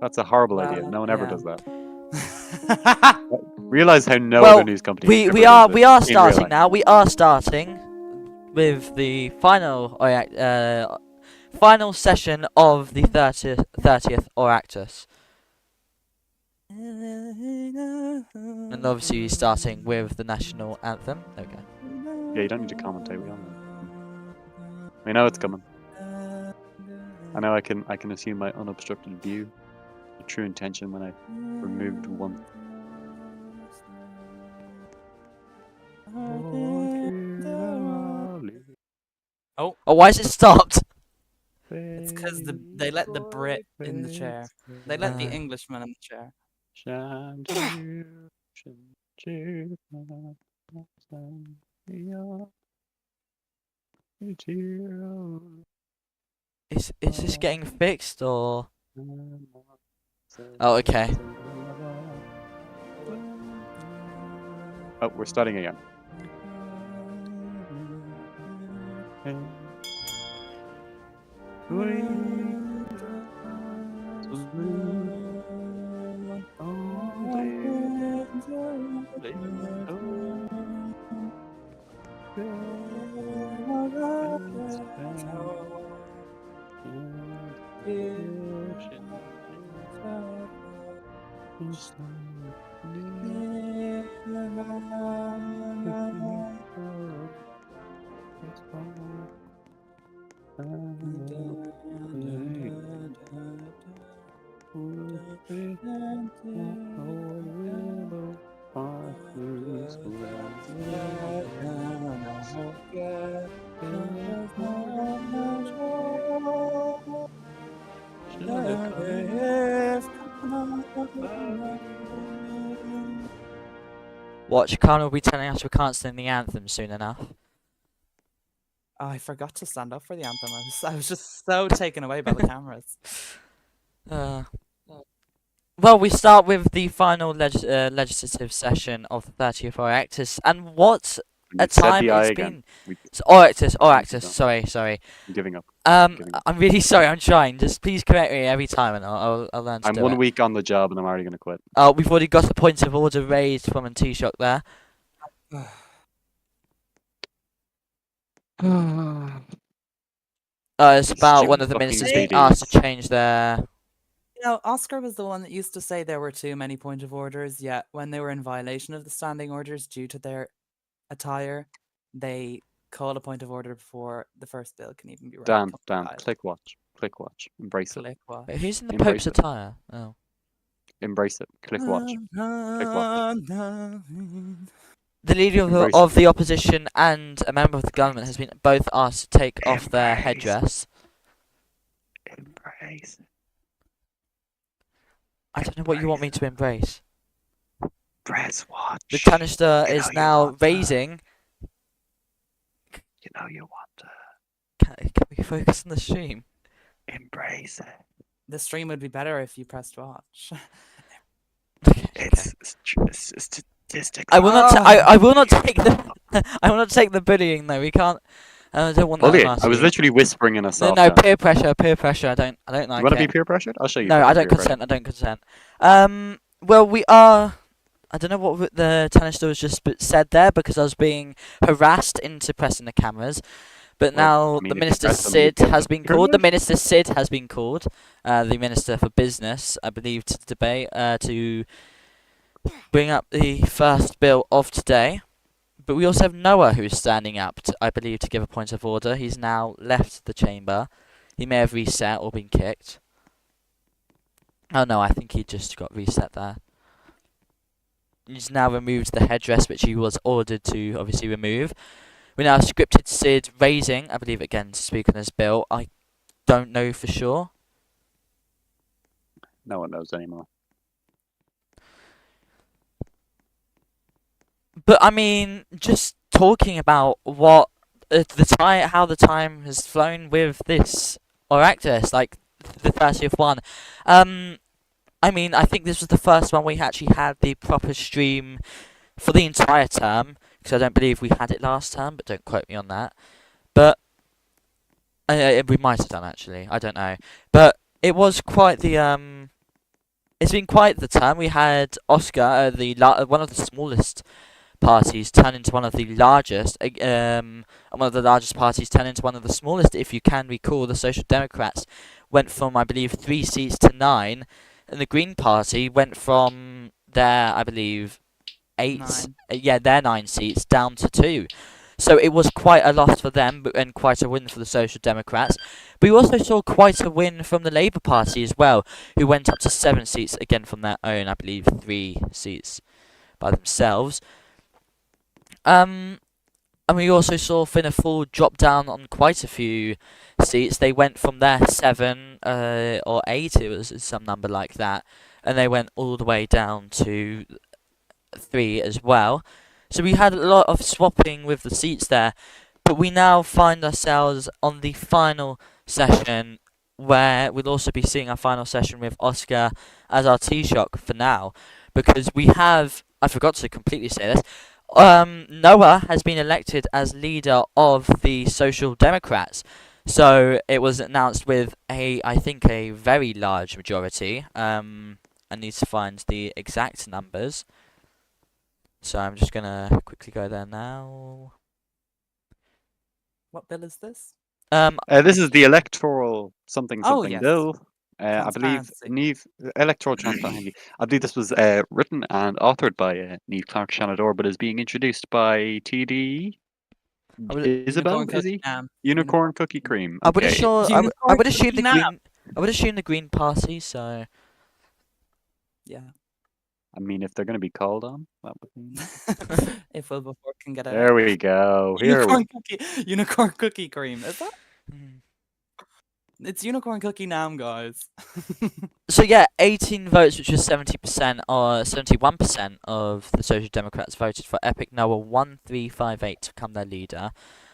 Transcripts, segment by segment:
That's a horrible idea. No one ever yeah. does that. Realize how no Well, other news company. we ever does we this are in real starting life. now. We are starting with the final final session of the 30th Oireachtas. And obviously we're starting with the national anthem. Okay. Yeah, you don't need to commentate. We all know. We know it's coming. I know I can assume my unobstructed view, the true intention when I removed one. Oh, why is it stopped? it's because they let the Brit in the chair. They let the Englishman in the chair. Is this getting fixed or? Oh, okay. Oh, we're starting again. Watch, Khan will be telling us we can't sing the anthem soon enough. Oh, I forgot to stand up for the anthem. I was just so taken away by the cameras. Well, we start with the final legislative session of the 30th Oireachtas, and what a time it's been. So, Oireachtas, sorry. I'm giving up. I'm really sorry, I'm trying. Just please correct me every time and I'll learn to I'm do 1 it. week on the job and I'm already going to quit. We've already got a point of order raised from a Taoiseach there. It's about one of the ministers being asked to change their... You know, Oscar was the one that used to say there were too many point of orders, yet when they were in violation of the standing orders due to their attire, they call a point of order before the first bill can even be read. Dan, click watch. Embrace it. Click watch. Wait, who's in the Embrace Pope's it. attire? Oh. Embrace it. Click watch. Click watch. The leader of the opposition and a member of the government has been both asked to take off their headdress. Embrace it. I don't know what you want me to embrace. Press watch. The canister is now raising. You know you want to. Can we focus on the stream? Embrace it. The stream would be better if you pressed watch. It's statistically. I will not. I will not take the. I will not take the bullying though. We can't. I don't want that. Bullying. I was literally whispering in a soft. No, peer pressure. I don't like it. You want to be peer pressured? I'll show you. No, I don't consent. I don't consent. Well, we are. I don't know what the Tannister has just said there because I was being harassed into pressing the cameras. But now the Minister Sid has been called. The Minister Sid has been called. The Minister for Business, I believe, to debate to bring up the first bill of today. But we also have Noah who is standing up, I believe, to give a point of order. He's now left the chamber. He may have reset or been kicked. Oh no, I think he just got reset there. He's now removed the headdress, which he was ordered to obviously remove. We now have scripted Sid raising, I believe, again, to speak on this bill. I don't know for sure. No one knows anymore. But I mean, just talking about what how the time has flown with this Oireachtas, like the 30th one. I mean, I think this was the first one we actually had the proper stream for the entire term, because I don't believe we had it last term, but don't quote me on that. But we might have done actually, I don't know. But it was quite the it's been quite the time. We had Oscar, one of the smallest parties, turn into one of the largest, and one of the largest parties turn into one of the smallest. If you can recall, the Social Democrats went from, I believe, 3 seats to 9, and the Green Party went from their, I believe, 8, 9. their 9 seats down to 2. So it was quite a loss for them, and quite a win for the Social Democrats. But we also saw quite a win from the Labour Party as well, who went up to 7 seats, again from their own, I believe, 3 seats by themselves. And we also saw Fianna Fáil drop down on quite a few seats. They went from their 7 or 8, it was some number like that, and they went all the way down to 3 as well. So we had a lot of swapping with the seats there, but we now find ourselves on the final session, where we'll also be seeing our final session with Oscar as our Taoiseach for now, because we have, I forgot to completely say this, Noah has been elected as leader of the Social Democrats. So it was announced with I think a very large majority. I need to find the exact numbers. So I'm just gonna quickly go there now. What bill is this? This is the electoral something Oh, something yes. bill. I believe Transparency. electoral transparency. I believe this was written and authored by Niamh Clark Shanador, but is being introduced by TD I would, Isabel. Unicorn Is Cookie he Nam. Unicorn Cookie Cream? I would Okay. assure, I Unicorn would assume Cookie the Nam. Green, I would assume the Green Party. So Yeah. I mean, if they're going to be called on, that would be. If Wilberforce can get There we go. Here we. Unicorn Cookie Cream. Is that? Mm. It's Unicorn Cookie Nam, guys. So yeah, 18 votes, which was 70% or 71% of the Social Democrats voted for Epic Noah 1358 to become their leader.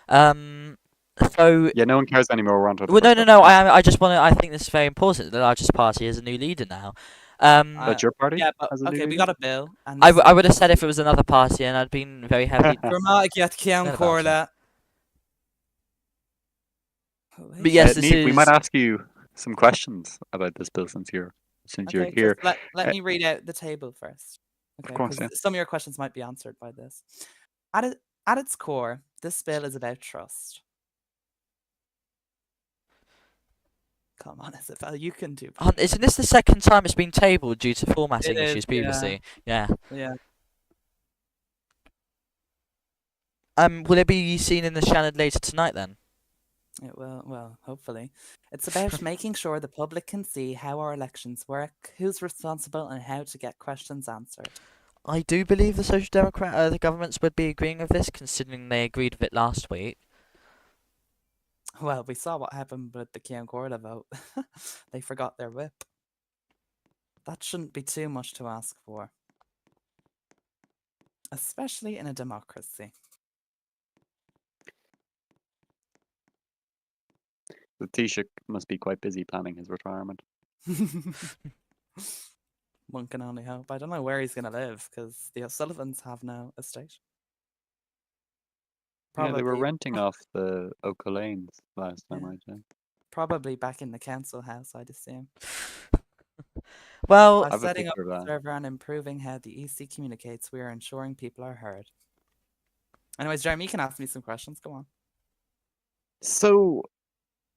So Yeah, no one cares anymore. We're on to the well, first no. option. I just want to. I think this is very important. The largest party has a new leader now. But your party Yeah, but has a new okay, we leader? got a bill. And I would have said if it was another party, and I'd been very heavily. Dramatic yet Cian Said about it. Corla. But yes, this Niamh, we might is. ask you some questions about this bill since you're Okay, here. just let Uh, me read out the table first. Okay, course, because yeah. some of your questions might be answered by this. At its core, this bill is about trust. Come on, Isabel, you can do. Isn't this the second time it's been tabled due to formatting It is, issues previously? Yeah. Yeah. Will it be seen in the Shannon later tonight then? It will, well, hopefully. It's about making sure the public can see how our elections work, who's responsible, and how to get questions answered. I do believe the Social Democrat, the governments would be agreeing with this, considering they agreed with it last week. Well, we saw what happened with the Cian Corla vote. They forgot their whip. That shouldn't be too much to ask for. Especially in a democracy. The Taoiseach must be quite busy planning his retirement. One can only hope. I don't know where he's going to live, because the O'Sullivans have no estate. Yeah, they were Probably, renting off the O'Colanes last time, Yeah. I think. probably back in the council house, I'd assume. Well, By I have a setting up picture of the that. server and improving how the EC communicates, we are ensuring people are heard. Anyways, Jeremy, you can ask me some questions. Go on. So,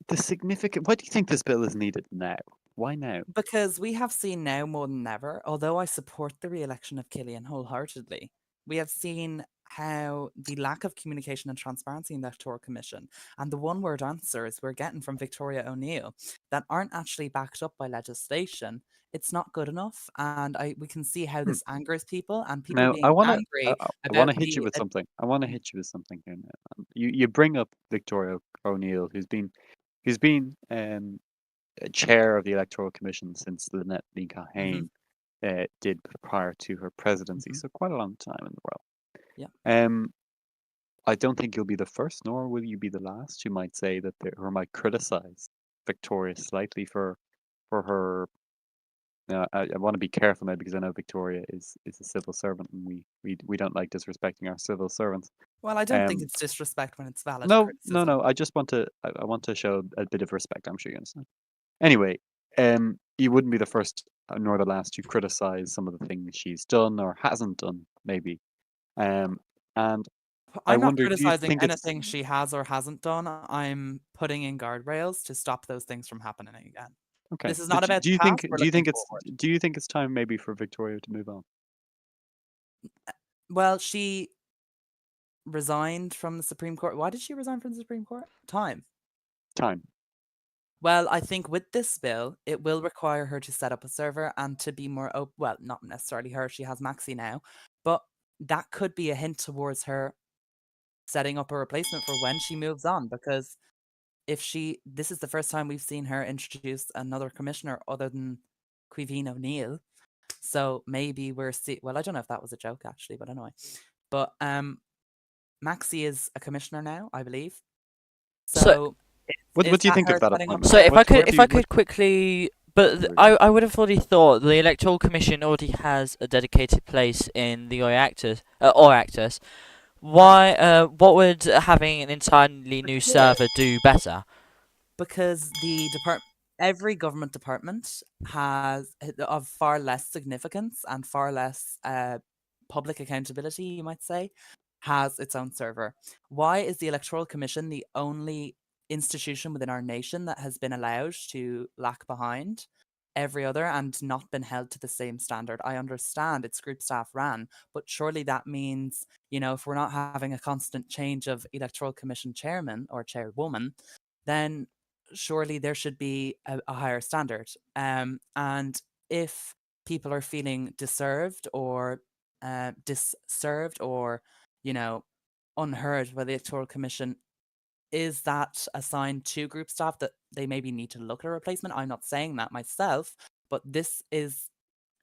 why do you think this bill is needed now? Why now? Because we have seen now more than ever, although I support the re-election of Killian wholeheartedly, we have seen how the lack of communication and transparency in the Electoral Commission and the one-word answers we're getting from Victoria O'Neill that aren't actually backed up by legislation, it's not good enough. And we can see how this angers people, and people Now, being angry I about want to hit you the... with something. I want to hit you with something here now. You bring up Victoria O'Neill, who's been chair of the Electoral Commission since Lynette Lee Cahane did prior to her presidency, so quite a long time in the role. Yeah. I don't think you'll be the first, nor will you be the last, who might say that or might criticize Victoria slightly for her. I want to be careful now because I know Victoria is a civil servant, and we don't like disrespecting our civil servants. Well, I don't think it's disrespect when it's valid No, criticism. no. I just want to show a bit of respect. I'm sure you understand. Anyway, you wouldn't be the first nor the last to criticize some of the things she's done or hasn't done, maybe. And I I'm not wonder, do you criticizing think it's anything she has or hasn't done. I'm putting in guardrails to stop those things from happening again. okay? This is But not about do the you past. think We're looking it's forward. time maybe for Victoria to move on? Well, she resigned from the Supreme Court. Why did she resign from the Supreme Court? Time. Time. Well, I think with this bill, it will require her to set up a server and to be more open. Well, not necessarily her. She has Maxi now, but that could be a hint towards her setting up a replacement for when she moves on. Because this is the first time we've seen her introduce another commissioner other than Quiveen O'Neill. So maybe well, I don't know if that was a joke actually, but anyway. But Maxi is a commissioner now, I believe. So So What is do you that think her of that setting up appointment? So a if I could, What do if you I could quickly, but Sorry. I would have already thought the Electoral Commission already has a dedicated place in the Oireachtas. What would having an entirely new server do better? because every government department has of far less significance and far less public accountability, you might say, has its own server. Why is the Electoral Commission the only institution within our nation that has been allowed to lag behind every other and not been held to the same standard? I understand it's group staff ran, but surely that means, if we're not having a constant change of Electoral Commission chairman or chairwoman, then surely there should be a higher standard. And if people are feeling deserved or disserved or, unheard by the Electoral Commission, is that assigned to group staff that they maybe need to look at a replacement? I'm not saying that myself, but this is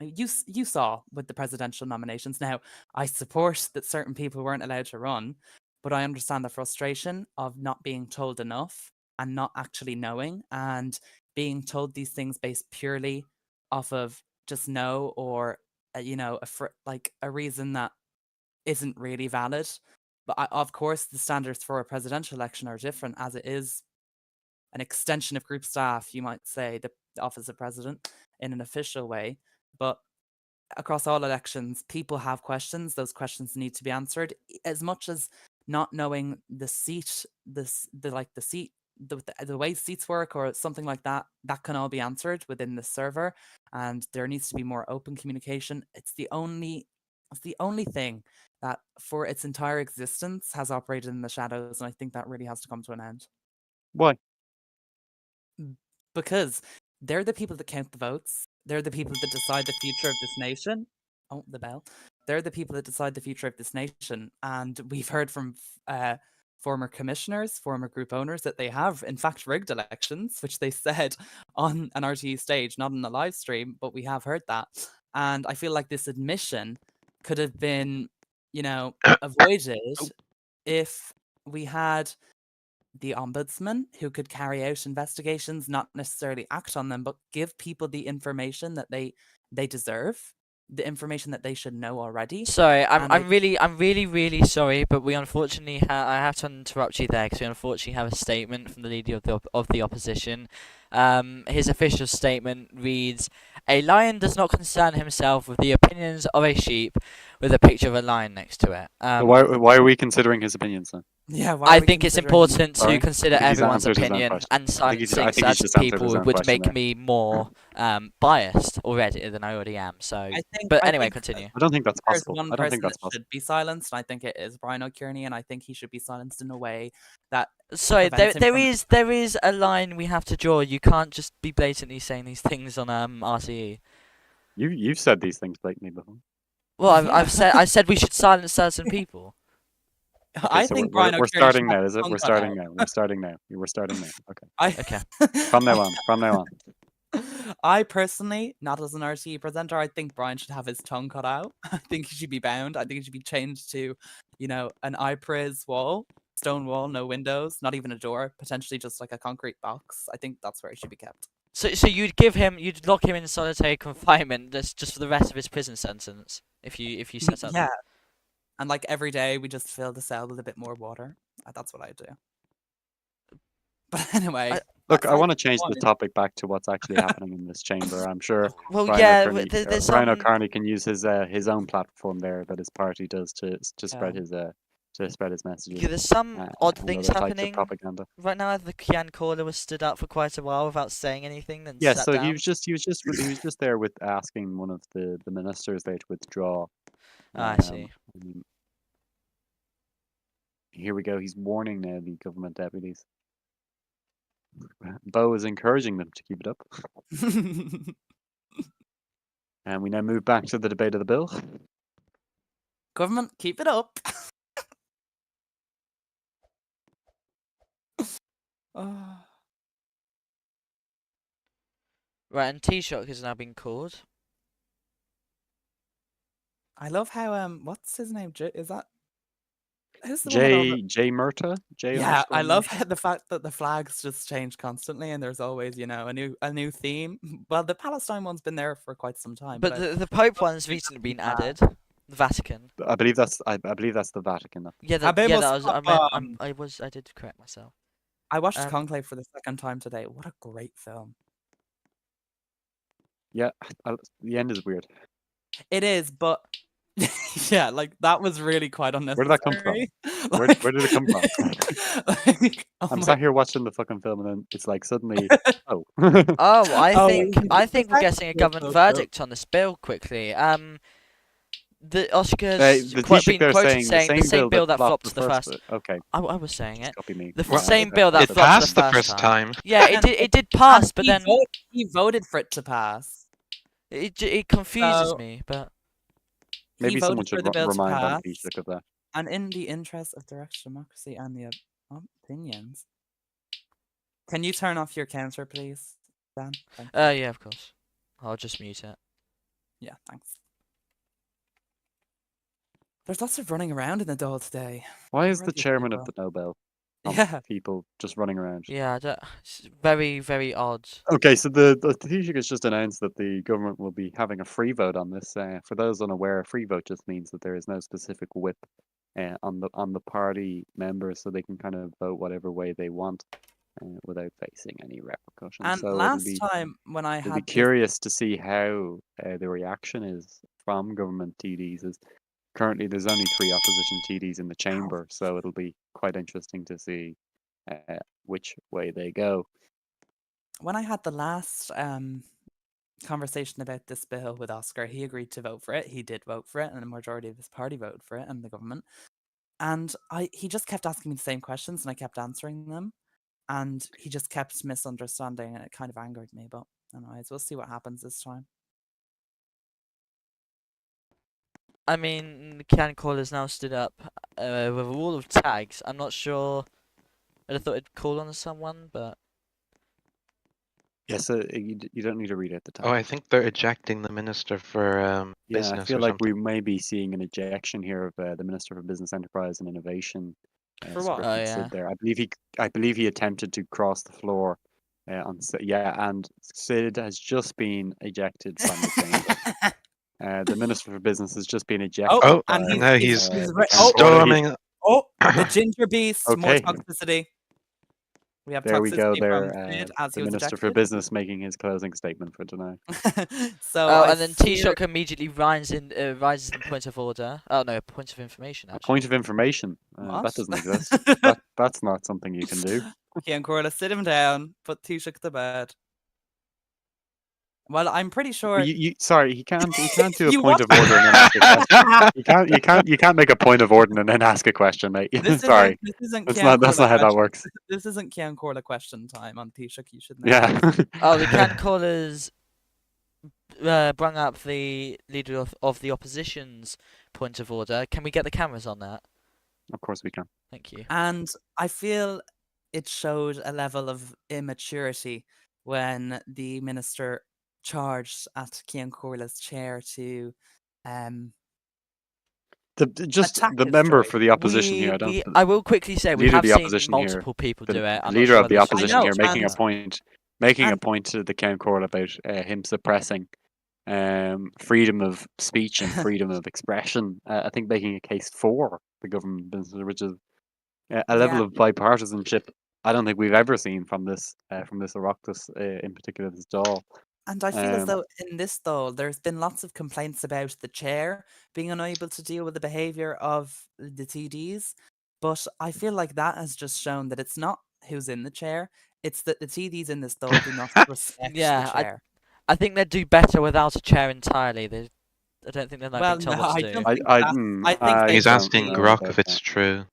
you saw with the presidential nominations. Now, I support that certain people weren't allowed to run, but I understand the frustration of not being told enough and not actually knowing and being told these things based purely off of just no or like a reason that isn't really valid. But of course, the standards for a presidential election are different, as it is an extension of group staff, you might say, the office of president in an official way. But across all elections, people have questions. Those questions need to be answered. As much as not knowing the seat, the way seats work or something like that, that can all be answered within the server, and there needs to be more open communication. It's the only thing that, for its entire existence, has operated in the shadows, and I think that really has to come to an end. Why? Because they're the people that count the votes. They're the people that decide the future of this nation. Oh, the bell. They're the people that decide the future of this nation. And we've heard from former commissioners, former group owners, that they have, in fact, rigged elections, which they said on an RTE stage, not in a live stream, but we have heard that. And I feel like this admission could have been, avoided if we had the ombudsman who could carry out investigations, not necessarily act on them, but give people the information that they deserve, the information that they should know already. Sorry, And I I'm really sorry, but we unfortunately I have to interrupt you there because we unfortunately have a statement from the leader of the opposition. His official statement reads: "A lion does not concern himself with the opinions of a sheep," with a picture of a lion next to it. So why are we considering his opinions then? yeah, why I are we think it's considering important to Sorry? consider I think he's everyone's answered his own opinion, question. and I think silencing he's certain just answered his people own would question make there. me more biased already than I already am. So, but I anyway, think continue. I don't think that's there's possible. one I don't think person that that's possible. should be silenced, and I think it is Brian O'Kearney, and I think he should be silenced in a way that Sorry, prevents him there from. is a line we have to draw. You can't just be blatantly saying these things on RTE. You've said these things blatantly before. Well, Yeah. I said we should silence certain people. Okay, I so think we're Brian O'Kearney starting should have now, his is it? tongue We're cut starting out. now. We're starting now. We're starting now. Okay. Okay. From now on. From now on. I personally, not as an RTE presenter, I think Brian should have his tongue cut out. I think he should be bound. I think he should be changed to, an iPriz wall, stone wall, no windows, not even a door, potentially just like a concrete box. I think that's where he should be kept. So you'd lock him in solitary confinement just for the rest of his prison sentence if you set that. Yeah. And like every day, we just fill the cell with a bit more water. That's what I do. But anyway, Look, I Aside want to from change the one. topic back to what's actually happening in this chamber. I'm sure Well, Brian yeah, O'Kearney, there's Brian some. O'Kearney can use his own platform there that his party does to spread Yeah. his messages There's some odd and things other types of happening propaganda. right now. The Kian caller was stood up for quite a while without saying anything, then Yeah, sat so down. he was just there with asking one of the ministers there to withdraw. I see. I mean, here we go. He's warning now the government deputies. Bo is encouraging them to keep it up. And we now move back to the debate of the bill. Government, keep it up. Oh. Right, and Taoiseach has now been called. I love how what's his name? Is that who's the woman over? J Murta? J Yeah, I love underscore the fact that the flags just change constantly, and there's always a new theme. Well, the Palestine one's been there for quite some time, But but the Pope love one's to see recently that been flag. added. The Vatican. I believe that's the Vatican. Yeah, that was. I meant. I did correct myself. I watched Conclave for the second time today. What a great film! Yeah, the end is weird. It is, but yeah, like that was really quite unnecessary. Where did that come from? Like, where did it come from? like, oh I'm my- sat here watching the fucking film and then it's like suddenly, oh. Oh, I Oh, think we're getting a so, government so, so. verdict on this bill quickly. The Oscars the quite Taoiseach been there quoted saying saying the same bill that flopped the first. first. Okay, I was saying it. just copy me. The Yeah, same okay. bill that It flopped passed the the first time. Yeah, it did pass, And but then he voted for it to pass. it confuses So- me. But Maybe he someone voted for should the bill to remind our pass, Taoiseach of that. and in the interest of direct democracy and the opinions. Can you turn off your counter, please, Dan? Thank you. yeah, of course. I'll just mute it. Yeah, thanks. There's lots of running around in the Dáil today. Why is Where the are these chairman of people? the Nobel Yeah. people just running around? Yeah, it's very, very odd. Okay, so the Taoiseach has just announced that the government will be having a free vote on this. For those unaware, a free vote just means that there is no specific whip on the party members, so they can kind of vote whatever way they want without facing any repercussions. And So it'll last be time when I it'll be had this, curious to see how the reaction is from government TDs. Is currently there's only 3 opposition TDs in the chamber, so it'll be quite interesting to see which way they go. when I had the last conversation about this bill with Oscar, he agreed to vote for it. He did vote for it, and a majority of his party voted for it, and the government. And he just kept asking me the same questions, and I kept answering them, and he just kept misunderstanding, and it kind of angered me. But anyways, we'll see what happens this time. I mean, the can call has now stood up with a wall of tags. I'm not sure. I thought it'd call on someone, but Yeah, so you don't need to read out the tag. Oh, I think they're ejecting the minister for Yeah, business I feel or like something. we may be seeing an ejection here of the Minister for Business Enterprise and Innovation. For what? Oh, Sid yeah. there. I believe he attempted to cross the floor and Sid has just been ejected from the chamber. The Minister for Business has just been ejected. Oh, and by, now he's the right- council. storming. Oh, the ginger beast, more Okay. toxicity. We have There we go. toxicity There, from Sid as the he was Minister for ejected. Business making his closing statement for tonight. So oh, I and then fear- Taoiseach immediately rises in point of order. Oh no, point of information. A Actually, point of information that What? doesn't exist. That's not something you can do. Cian Corla, sit him down, put Taoiseach to bed. Well, I'm pretty sure. Sorry, he can't do a You point what? of order and then ask a question. You can't make a point of order and then ask a question, mate. Sorry, This isn't that's Cian not Corla how that question- works. This isn't Cian Corla question time on Taoiseach. You should know. Yeah. oh, the can callers brought up the leader of the opposition's point of order. Can we get the cameras on that? Of course we can. Thank you. And I feel it showed a level of immaturity when the minister charged at Cian Corla's chair to attack The his member choice. for the opposition here. I will quickly say we Leader of have the seen opposition here, multiple people the do it. I'm not leader sure of the whether it's opposition know, here making a and- point, and- to the Count Court about him suppressing freedom of speech and freedom of expression. I think making a case for the government business, which is a level Yeah. of bipartisanship I don't think we've ever seen from this Oireachtas, in particular this Dáil. And I feel as Um, though in this though, there's been lots of complaints about the chair being unable to deal with the behaviour of the TDs. But I feel like that has just shown that it's not who's in the chair, it's that the TDs in this though do not respect the Yeah, chair. I think they'd do better without a chair entirely. I don't think they're like Well, being told no, what I to do. don't think that. I think they He's don't asking really. know Grok about if it's that. true.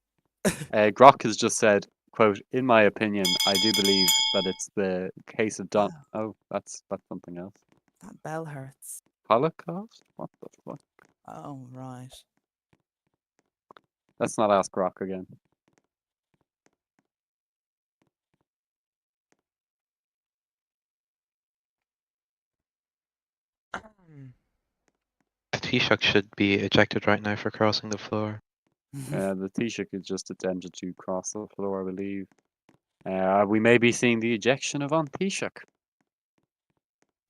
Grok has just said, "quote In my opinion, I do believe that it's the case of Don." Wow, Oh, that's something else. that bell hurts. Holocaust? What the fuck? Oh right. Let's not ask Grok again. The Taoiseach should be ejected right now for crossing the floor. The Taoiseach is just attempted to cross the floor, I believe. We may be seeing the ejection of An Taoiseach.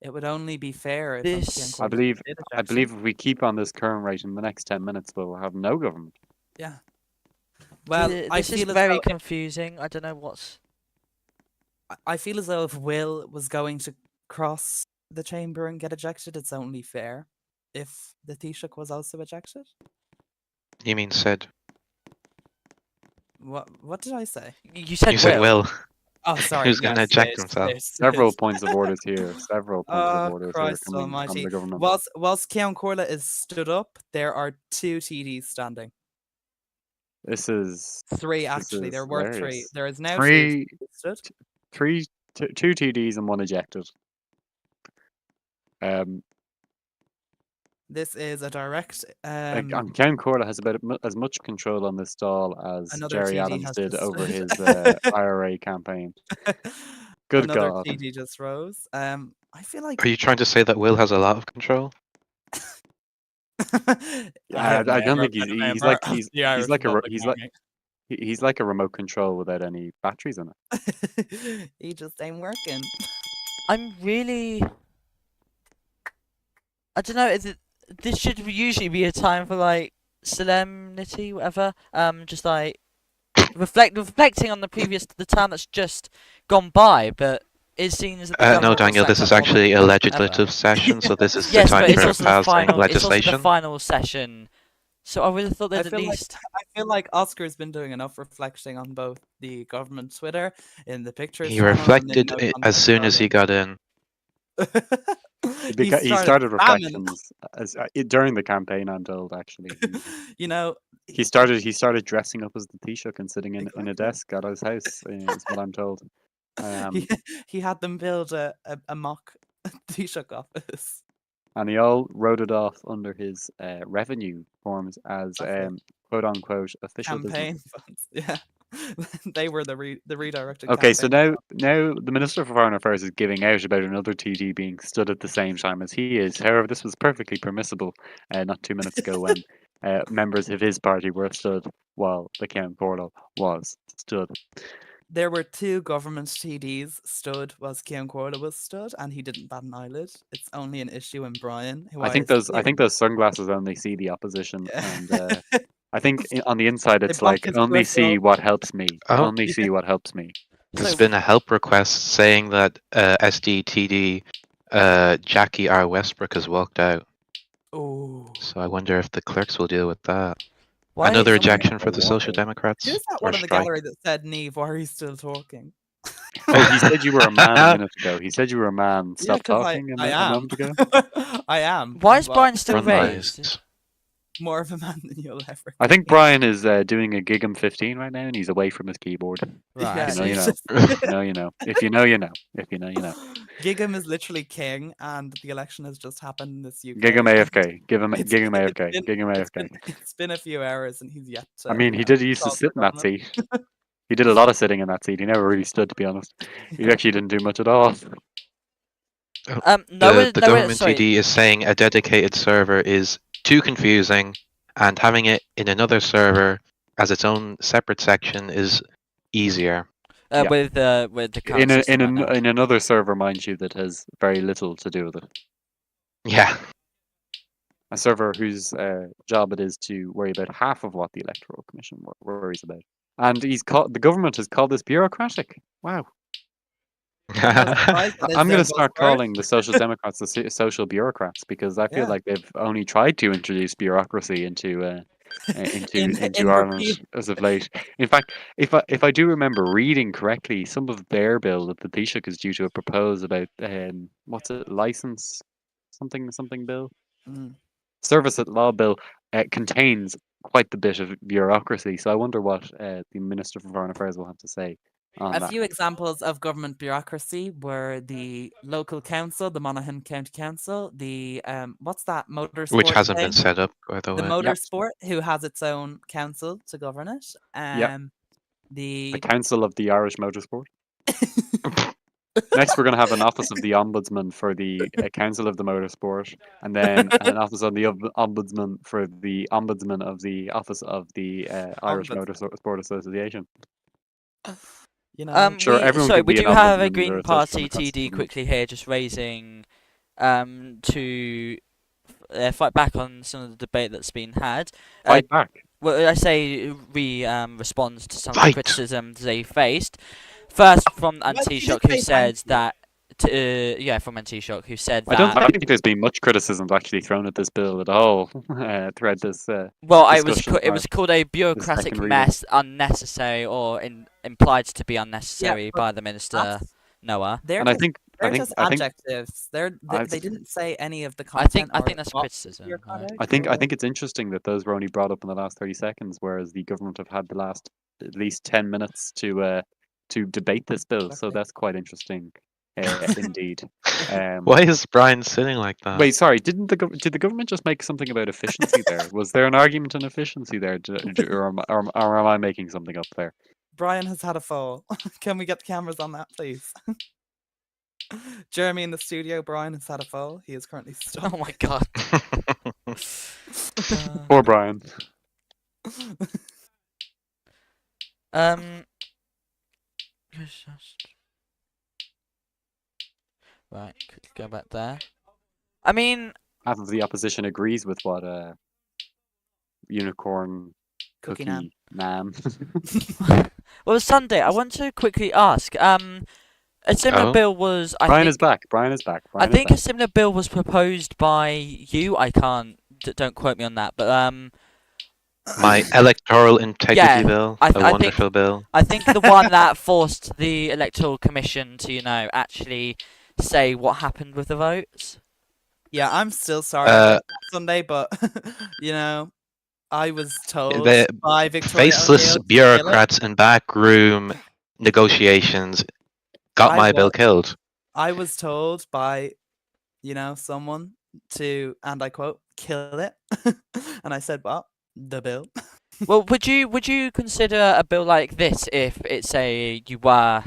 It would only be fair if This- I believe. did I ejection. believe if we keep on this current rate in the next 10 minutes, we'll have no government. Yeah. Well, I This is feel as very though confusing. I don't know what's. I feel as though if Will was going to cross the chamber and get ejected, it's only fair if the Taoiseach was also ejected. You mean Sid? What did I say? You said You said Will. Will. Oh, sorry. Who's going to Yes, eject Sid, himself? Sid, Several Sid. points of orders here. Several points of Oh, orders here Christ coming from almighty. the government. Whilst Ceann Corla is stood up, there are 2 TDs standing. This is 3, this actually. is There were 3. hilarious. There is now 2 Three, TDs stood. two TDs and one ejected. This is a direct. And Ceann Corla has about as much control on this stall as Another Jerry TD Adams has did just over stood. his IRA campaign. Good Another God. TD just rose. I feel like Are you trying to say that Will has a lot of control? I don't think he's he's like the Irish Republic Army. he's like a remote control without any batteries in it. He just ain't working. I'm really. I don't know. This should usually be a time for like solemnity, whatever. Just like reflecting on the time that's just gone by, but it's seen as that the No, government Daniel, reflects this is on more than actually a ever. legislative session, so this is the Yes, time but it's for also the passing final. It's also the legislation. final session. So I would have thought I they'd at feel like least. I feel like Oscar's been doing enough reflecting on both the government Twitter, in the pictures He channel, and in reflected notes on as soon as he got in. He started spamming. reflections during the campaign. I'm told actually. You know, He started dressing up as the Taoiseach and sitting in a exactly. desk at his house. Is what I'm told. He had them build a mock Taoiseach office. And he all wrote it off under his revenue forms as That's it. quote unquote official Campaign business. funds. Yeah, they were the redirected. Okay, so campaign now the Minister for Foreign Affairs is giving out about another TD being stood at the same time as he is. However, this was perfectly permissible not 2 minutes ago when members of his party were stood while the Ceann Corla was stood. There were 2 government TDs stood whilst Ceann Corla was stood, and he didn't bat an eyelid. It's only an issue in Brian, who I think those sunglasses only see the opposition, and I think on the inside They it's block like his only see peripheral. what helps me. Oh. Only see what helps me. There's So- been a help request saying that SDTD Jackie R. Westbrook has walked out. Oh, So I wonder if the clerks will deal with that. Why Another someone- ejection for the Social Democrats. who's that or one in the strike. gallery that said, "Neve, why are you still talking?" Oh, he said you were a man a minute ago. He said you were a man. Yeah, Stop 'cause talking I a am. moment ago. I am. Why is but Brian still Front raised? lines. more of a man than you'll ever? I think Brian is doing a Gig'em 15 right now, and he's away from his keyboard. Right. If you know, you he's know. just- If you know, you know. If you know, you know. If you know, you know. Gig'em is literally king, and the election has just happened in this UK. Gig'em and AFK. Gig'em it's- Gig'em it's AFK. been- Gig'em It's AFK. been a few hours, and he's yet to. I mean, he used to call sit for in that government. seat. He did a lot of sitting in that seat. He never really stood, to be honest. He actually didn't do much at all. The government TD is saying a dedicated server is too confusing, and having it in another server as its own separate section is easier. Yeah. With the current system right now. In another server, mind you, that has very little to do with it. Yeah. A server whose job it is to worry about half of what the Electoral Commission worries about. and the government has called this bureaucratic. Wow. I'm going to start calling the Social Democrats the social bureaucrats because I feel like they've only tried to introduce bureaucracy into in Ireland repeat. as of late. In fact, if I do remember reading correctly, some of their bill that the Taoiseach is due to propose about what's it, license something bill, Mm. service at law bill, contains quite the bit of bureaucracy. So I wonder what the Minister for Foreign Affairs will have to say on A that. few examples of government bureaucracy were the local council, the Monaghan County Council, the what's that Which motorsport hasn't been thing? set up, by the The way. motorsport, who has its own council to govern it. Yep. The The Council of the Irish Motorsport. Next, we're going to have an office of the ombudsman for the Council of the Motorsport, and then an office of the ombudsman for the ombudsman of the office of the Irish Ombudsman. Motorsport Association. You know, Sure, everyone Sorry, can we be an do have a ombudsman under Green a social Party democratic TD government. quickly here, just raising to fight back on some of the debate that's been had. Fight back. Well, I say responds to some of the Fight. criticisms they faced. First from Well, she did Anti-Shock, who say said thank you. that. From Anti-Shock, who said I don't that. think there's been much criticism actually thrown at this bill at all throughout this. Well, discussion it was called a bureaucratic second reading. mess, unnecessary, or implied to be unnecessary but by the minister that's- Noah. They're And I just, think they're I think just I think adjectives. They didn't say any of the I content. think or that's what criticism. bureaucratic I think or- it's interesting that those were only brought up in the last 30 seconds, whereas the government have had the last at least 10 minutes to debate this bill. So Exactly. that's quite interesting, indeed. Why is Brian sitting like that? Wait, sorry, did the government just make something about efficiency there? Was there an argument on efficiency there, or am I making something up there? Brian has had a fall. Can we get the cameras on that, please? Jeremy in the studio, Brian has had a fall. He is currently stuck. Oh my god. Poor Brian. Um. Right, quickly go back there. I mean, Half of the opposition agrees with what unicorn Cookie cookie man. well, Sunday. I want to quickly ask. A similar Oh. bill was. Brian is back. Brian is back. I think a similar bill was proposed by you. I can't. Don't quote me on that. But My electoral integrity Yeah, bill, I a think- wonderful bill. I think the one that forced the electoral commission to, actually say what happened with the votes. Yeah, I'm still sorry Uh, about that Sunday, but I was told The by Victoria Faceless O'Neill to kill it. bureaucrats and backroom negotiations got I my bill was- killed. I was told by, someone to, and I quote, kill it. And I said, well, the bill. Well, would you consider a bill like this if it's you were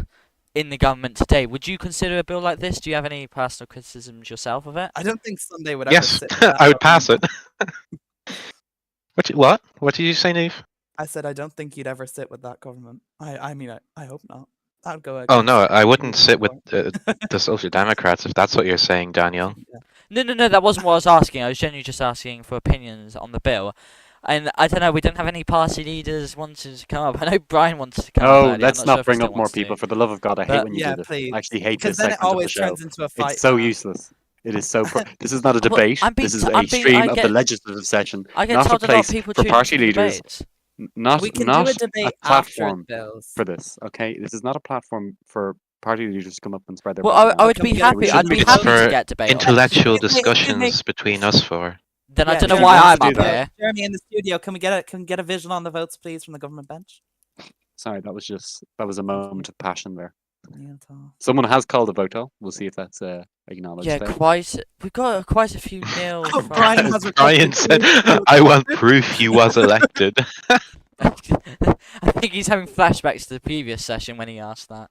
in the government today? Would you consider a bill like this? Do you have any personal criticisms yourself of it? I don't think Sunday would ever Yes, sit with that I would pass government. it. What? What did you say, Neve? I said I don't think you'd ever sit with that government. I mean, I hope not. I'd go Oh no, against I wouldn't anything sit with more. the Social Democrats if that's what you're saying, Daniel. No, that wasn't what I was asking. I was genuinely just asking for opinions on the bill. And I don't know, we don't have any party leaders wanting to come up. I know Brian wants to come up. Oh, earlier. I'm let's not not sure if he bring still up more wants to. people. For the love of God, I hate But- when you Yeah, do this. please. I actually hate Because this then it segment of the always show. turns into a fight. It's so now. useless. It is so. This is not a Well, debate. I'm being This is t- a I'm being- stream I of get- the legislative session, I get not a told a lot of place people for tune party into leaders. debates. Not We can not do a a debate after platform bills. for this. Okay, this is not a platform for party leaders to come up and spread their. Well, propaganda. I would Can be we get a happy. should I'd be be It's happy for to get debate. on it. Intellectual Excuse me, discussions between us four. Then I Yeah, don't know Jeremy, why wants I'm to up do that. here. Jeremy in the studio, can we get a visual on the votes, please, from the government bench? Sorry, that was a moment of passion there. Neil Tall. Someone has called a vote. We'll see if that's acknowledged. Yeah, there. we've got quite a few nils. Oh, from- Brian has Brian said, "I want proof he was elected." I think he's having flashbacks to the previous session when he asked that.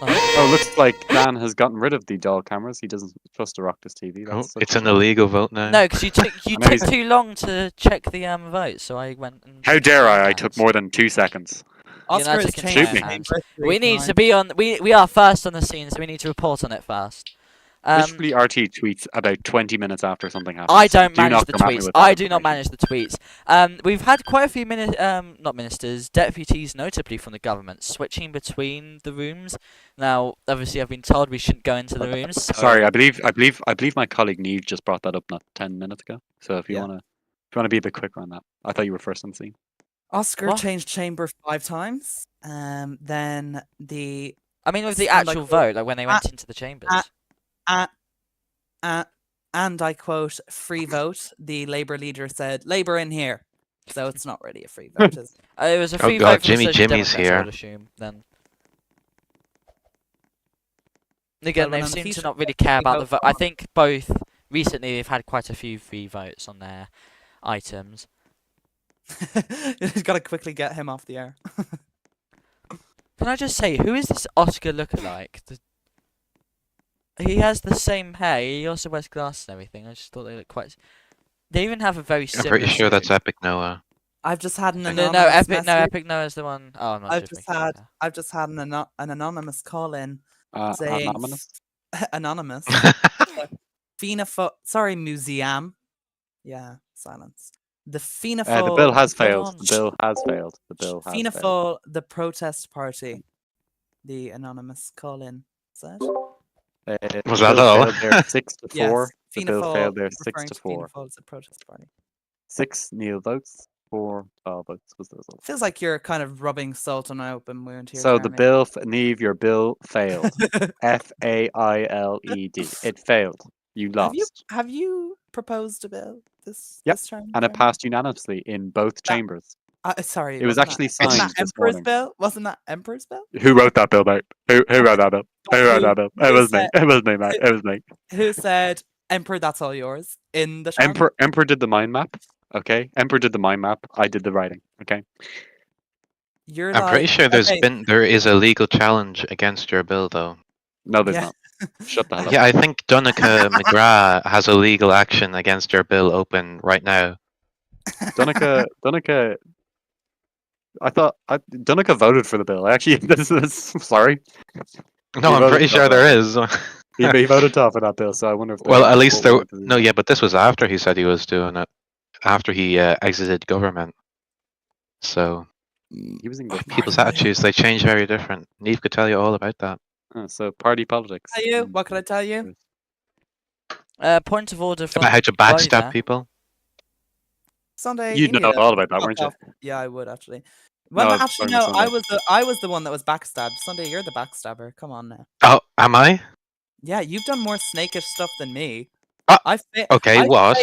Oh, looks like Dan has gotten rid of the doll cameras. He doesn't trust Oireachtas TV. Oh, That's such it's a an shame. illegal vote now. No, because you I know took he's- too long to check the votes, so I went. And How checked dare the I? I hands. took more than 2 seconds. Oscar You're has not taking changed shoot his me. anniversary We need to tonight. be on. We are first on the scene, so we need to report on it first. Literally, RT tweets about 20 minutes after something happens. I don't Do manage not the come at me tweets. with that I do not information. manage the tweets. We've had quite a few not ministers, deputies, notably from the government, switching between the rooms. Now, obviously, I've been told we shouldn't go into the rooms. So... Sorry, I believe my colleague Neve just brought that up not 10 minutes ago. So if you Yeah. wanna be a bit quicker on that, I thought you were first on the scene. Oscar What? changed chamber 5 times. Then the I mean, with the and I actual quote, vote, like when they went into the chambers. and I quote, free vote. The Labour leader said, "Labour in here." So it's not really a free vote, is it? It was a Oh free God, vote for the Jimmy Social Jimmy's Democrats, I would here. assume, then. Again, Well, when they've on the seemed to feature not really care we about vote the vote. for I one. think both recently they've had quite a few free votes on their items. You've got to quickly get him off the air. Can I just say, who is this Oscar lookalike? He has the same hair. He also wears glasses and everything. I just thought they looked quite. They even have a very I'm similar. pretty sure that's suit. Epic Noah. I've just had an No, anonymous Epic. No, message. Epic Noah's the one. Oh, I'm not sure. I've just had an anonymous call in Uh, saying anonymous? anonymous. Sorry, museum. Yeah, silence. The Fianna The Fáil. bill has Hold failed. on. The bill has failed. The bill has Fianna failed. Fáil, the protest party. The anonymous call in said. Was The that bill all? failed there 6 to 4. Yes, The Fianna bill Fáil, failed there 6 referring to to Fianna 4. Fáil as a protest party. 6 Neil votes, 4 12 votes was the result. Feels like you're kind of rubbing salt on an open wound here. So the Jeremy. bill, Neve, your bill failed. FAILED. It failed. You lost. Have you proposed a bill this Yep, term? and it Jeremy? passed unanimously in both chambers. Sorry, It was wasn't actually wasn't signed that this Emperor's morning. bill? Wasn't that Emperor's bill? Who wrote that bill, mate? Who wrote that bill? Who wrote that bill? It Who was me. said- It was me, mate. It was me. Who said, "Emperor, that's all yours"? In the charm? Emperor did the mind map. Okay, Emperor did the mind map. I did the writing. Okay. You're I'm pretty like, sure okay, there is a legal challenge against your bill though. No, there's Yeah. not. Shut the hell up. Yeah, I think Donica McGrath has a legal action against your bill open right now. Donica. I thought Donica voted for the bill. Actually, this is sorry. No, He I'm voted pretty for sure that. there is. He voted off for that bill. So I wonder if. Well, at least there. what No, yeah, but this was after he said he was doing it. After he exited government. So he was in government. people's attitudes, they change very different. Neve could tell you all about that. So party politics. Tell you? What could I tell you? Point of order It's from about how to Roy backstab there. people. Sunday. You'd you know need to all about that, fuck wouldn't you? off. Yeah, I would actually. Well, No, no, actually, talking no. about Sunday. I was the one that was backstabbed. Sunday, you're the backstabber. Come on now. Oh, am I? Yeah, you've done more snakish stuff than me. Ah, Okay, what?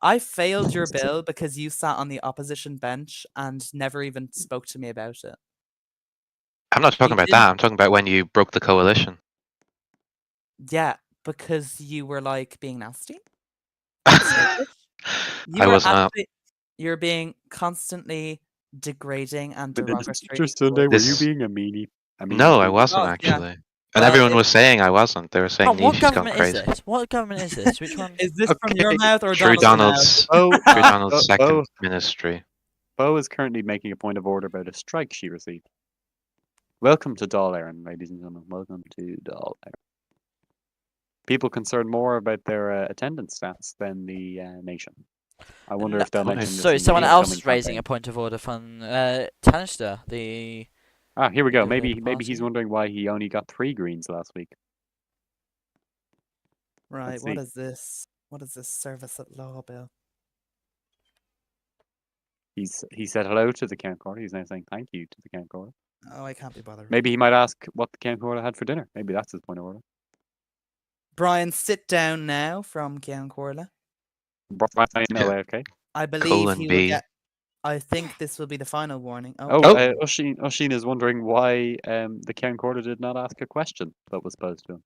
I failed your bill because you sat on the opposition bench and never even spoke to me about it. I'm not talking You about didn't- that. I'm talking about when you broke the coalition. Yeah, because you were like being nasty. I was not. You're being constantly degrading and derogatory. Mr. Sunday, were you This- being a meanie? No, I to- wasn't Oh, yeah. actually. And Well, everyone it- was saying I wasn't. They were saying Oh, Neve, what she's gone government crazy. is this? What government is this? Which one? Is this from your Okay, mouth or Through Donald's mouth? Donald's, through Donald's second Bo ministry. is currently making a point of order about a strike she received. Welcome to Dáil Éireann, ladies and gentlemen. Welcome to Dáil Éireann. People concerned more about their attendance stats than the nation. I wonder if they'll mention this. Sorry, in the someone else upcoming is raising a campaign. point of order from Tanister, the. Ah, here we go. the Maybe Labour he's Party. wondering why he only got 3 greens last week. Right, Let's what see. is this? What is this service at law bill? He said hello to the Count Court. He's now saying thank you to the Count Court. Oh, I can't be bothered. Maybe he might ask what the Count Court had for dinner. Maybe that's his point of order. Brian, sit down now from Cian Corla. Brian, okay. I believe Colon he will B. get. I think this will be the final warning. Oh, Oh. Oisin is wondering why the Count Court did not ask a question that was posed to him.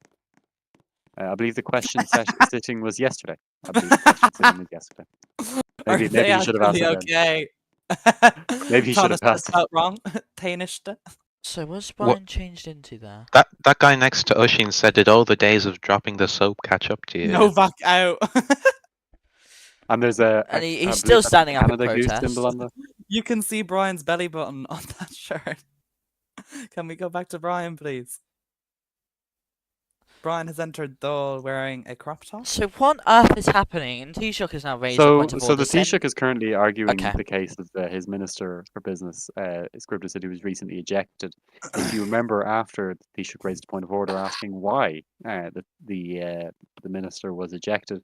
I believe the question sitting was yesterday. Maybe Are they you should have asked actually it okay? Maybe you should have Thomas asked just felt wrong. Tanished. So what's What- Brian changed into there? That guy next to Oisin said, "Did all the days of dropping the soap catch up to you?" No back out. And there's a. And I he's believe still that's a standing up at Canada Goose protest. symbol on the. You can see Brian's belly button on that shirt. Can we go back to Brian, please? Brian has entered Dole wearing a crop top. So what on earth is happening? And Taoiseach has now raised a So, point of so order. the Taoiseach is currently arguing Okay. the case of his Minister for Business, Scribner said, who was recently ejected. If you remember, after the Taoiseach raised a point of order asking why the Minister was ejected,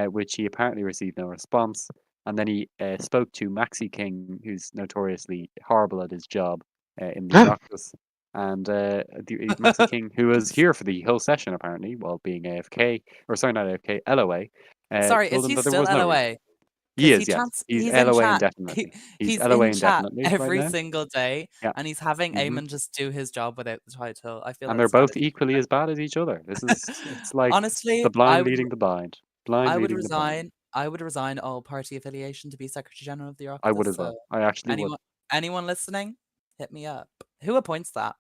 which he apparently received no response. And then he spoke to Maxi King, who's notoriously horrible at his job in the Oireachtas. And Maxi King, who was here for the whole session apparently, while being AFK, or sorry, not AFK, LOA, Sorry, told is him he that there still was no reason. LOA? He 'Cause is, yes. He's he's in LOA chat. indefinitely. He's He's LOA in chat indefinitely right every now. single day, Yeah. and he's having Mhm. Eamon just do his job without the title. I feel And like they're it's kind both of equally as bad as each other. It's like honestly, the blind leading the blind. Blind I would leading the blind. resign. I would resign all party affiliation to be Secretary General of the I would Oireachtas. as well. So I actually would. anyone listening, hit me up. Who appoints that?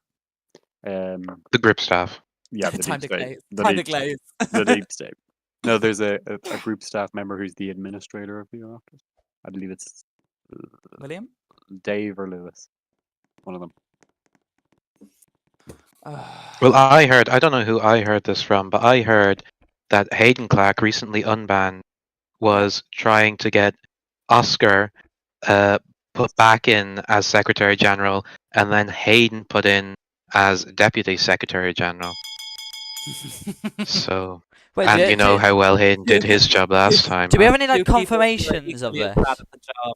The grip staff. Yeah, the Time deep to state. glaze. The Time to deep state. glaze. The deep state. No, there's a group staff member who's the administrator of the Oireachtas. I believe it's William? Dave or Lewis. One of them. Well, I heard, I don't know who I heard this from, but I heard that Hayden Clark, recently unbanned, was trying to get Oscar put back in as Secretary General, and then Hayden put in as Deputy Secretary General. So, Wait, and you know how well Hayden did his job last time. do we have any Two like people who are confirmations of equally as this? bad at the job.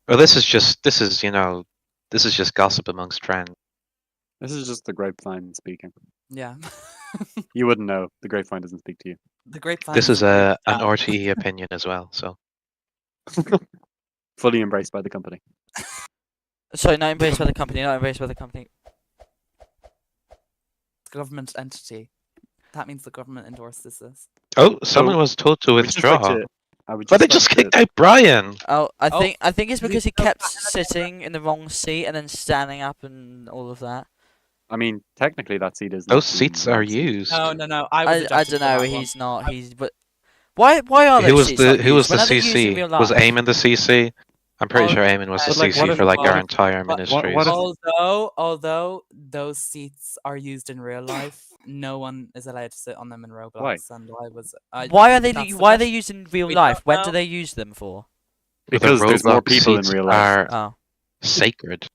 Well, this is just gossip amongst friends. This is just the grapevine speaking. Yeah. You wouldn't know. The grapevine doesn't speak to you. The grapevine. This is a an RTE opinion as well. So Fully embraced by the company. Sorry, not embraced by the company. Not embraced by the company. government entity. That means the government endorses this. oh, someone was told to I would just like withdraw. to- I would But they like just to- kicked out Brian. Oh, I Oh, think it's because he goes kept back to the sitting in the wrong seat and then standing up and all of that. I mean, technically that seat isn't. Those the seats are wrong seat. used. No. I was I ejected don't for know. that one. He's not. He's but why are Who those was seats the not who was used? the When are they used in CC? real Was life? Eamon the CC? I'm pretty Oh, sure Eamon was the but, like, CC what if- for like what our if- entire what ministries. if- Although those seats are used in real life, no one is allowed to sit on them in Roblox. And Why are they that's the why are they best- used in real we life? don't When know. do they use them for? Because the there's more Roblox people in seats real life. are Oh, sacred.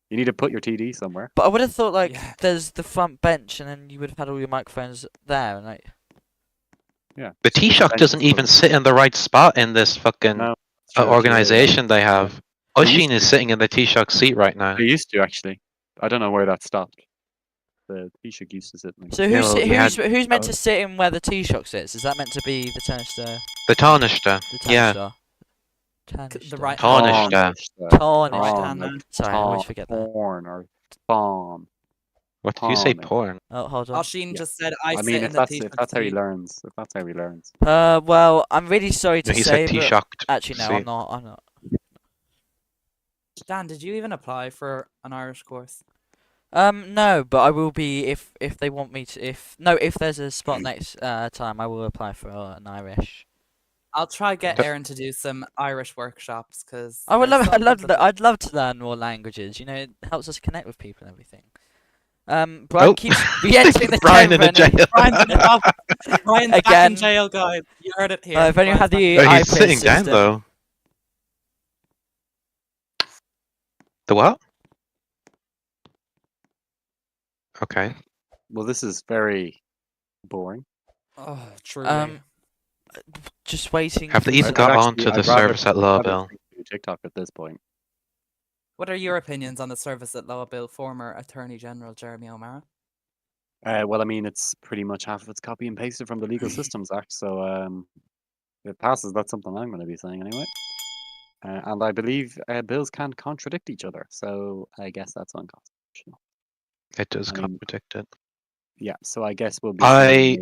You need to put your TD somewhere. but I would have thought like Yeah. there's the front bench and then you would have had all your microphones there and like. Yeah. The Taoiseach doesn't even sit in the right spot in this fucking No. it's true, organization they have. They used Oisin is to. sitting in the Taoiseach seat right now. They used to actually. I don't know where that stopped. The Taoiseach used to sit in. So Yeah, who's well, you had- who's meant to sit in where the Taoiseach sits? Is that meant to be the Taoiseach? The Taoiseach. The Yeah. Taoiseach? The Taoiseach. right Taoiseach. Taoiseach. Right-hander. Sorry, I always forget that. Porn or spawn. What did you say, Taoiseach. porn? Oh, hold on. Oshin just said, I sit mean, in if the that's Taoiseach how he seat. learns, if that's how he learns. Well, I'm really sorry to No, he say, said but Taoiseach. actually no, See. I'm not. I'm not. Dan, did you even apply for an Irish course? No, but I will be if they want me to. If there's a spot next time, I will apply for an Irish. I'll try get But- Aaron to do some Irish workshops because I would love. I'd love to learn more languages. You know, it helps us connect with people and everything. Brian Oh. keeps re-entering the Brian in the chamber and jail. Brian's back in Again. jail, guys. You heard it here. If anyone had Brian's the Oh, he's iPad sitting down system- though. The what? Okay. Well, this is very boring. back. Oh, truly. just waiting. Have for they even the- got Actually, onto the I'd rather- service at I'd rather Lawville? do TikTok at this point. What are your opinions on the service at Law Bill former Attorney General Jeremy O'Mara? Well, I mean, it's pretty much half of it's copy and pasted from the Legal Systems Act, so if it passes, that's something I'm going to be saying anyway. And I believe bills can't contradict each other, so I guess that's unconstitutional. It does I mean, contradict it. Yeah, so I guess we'll be. I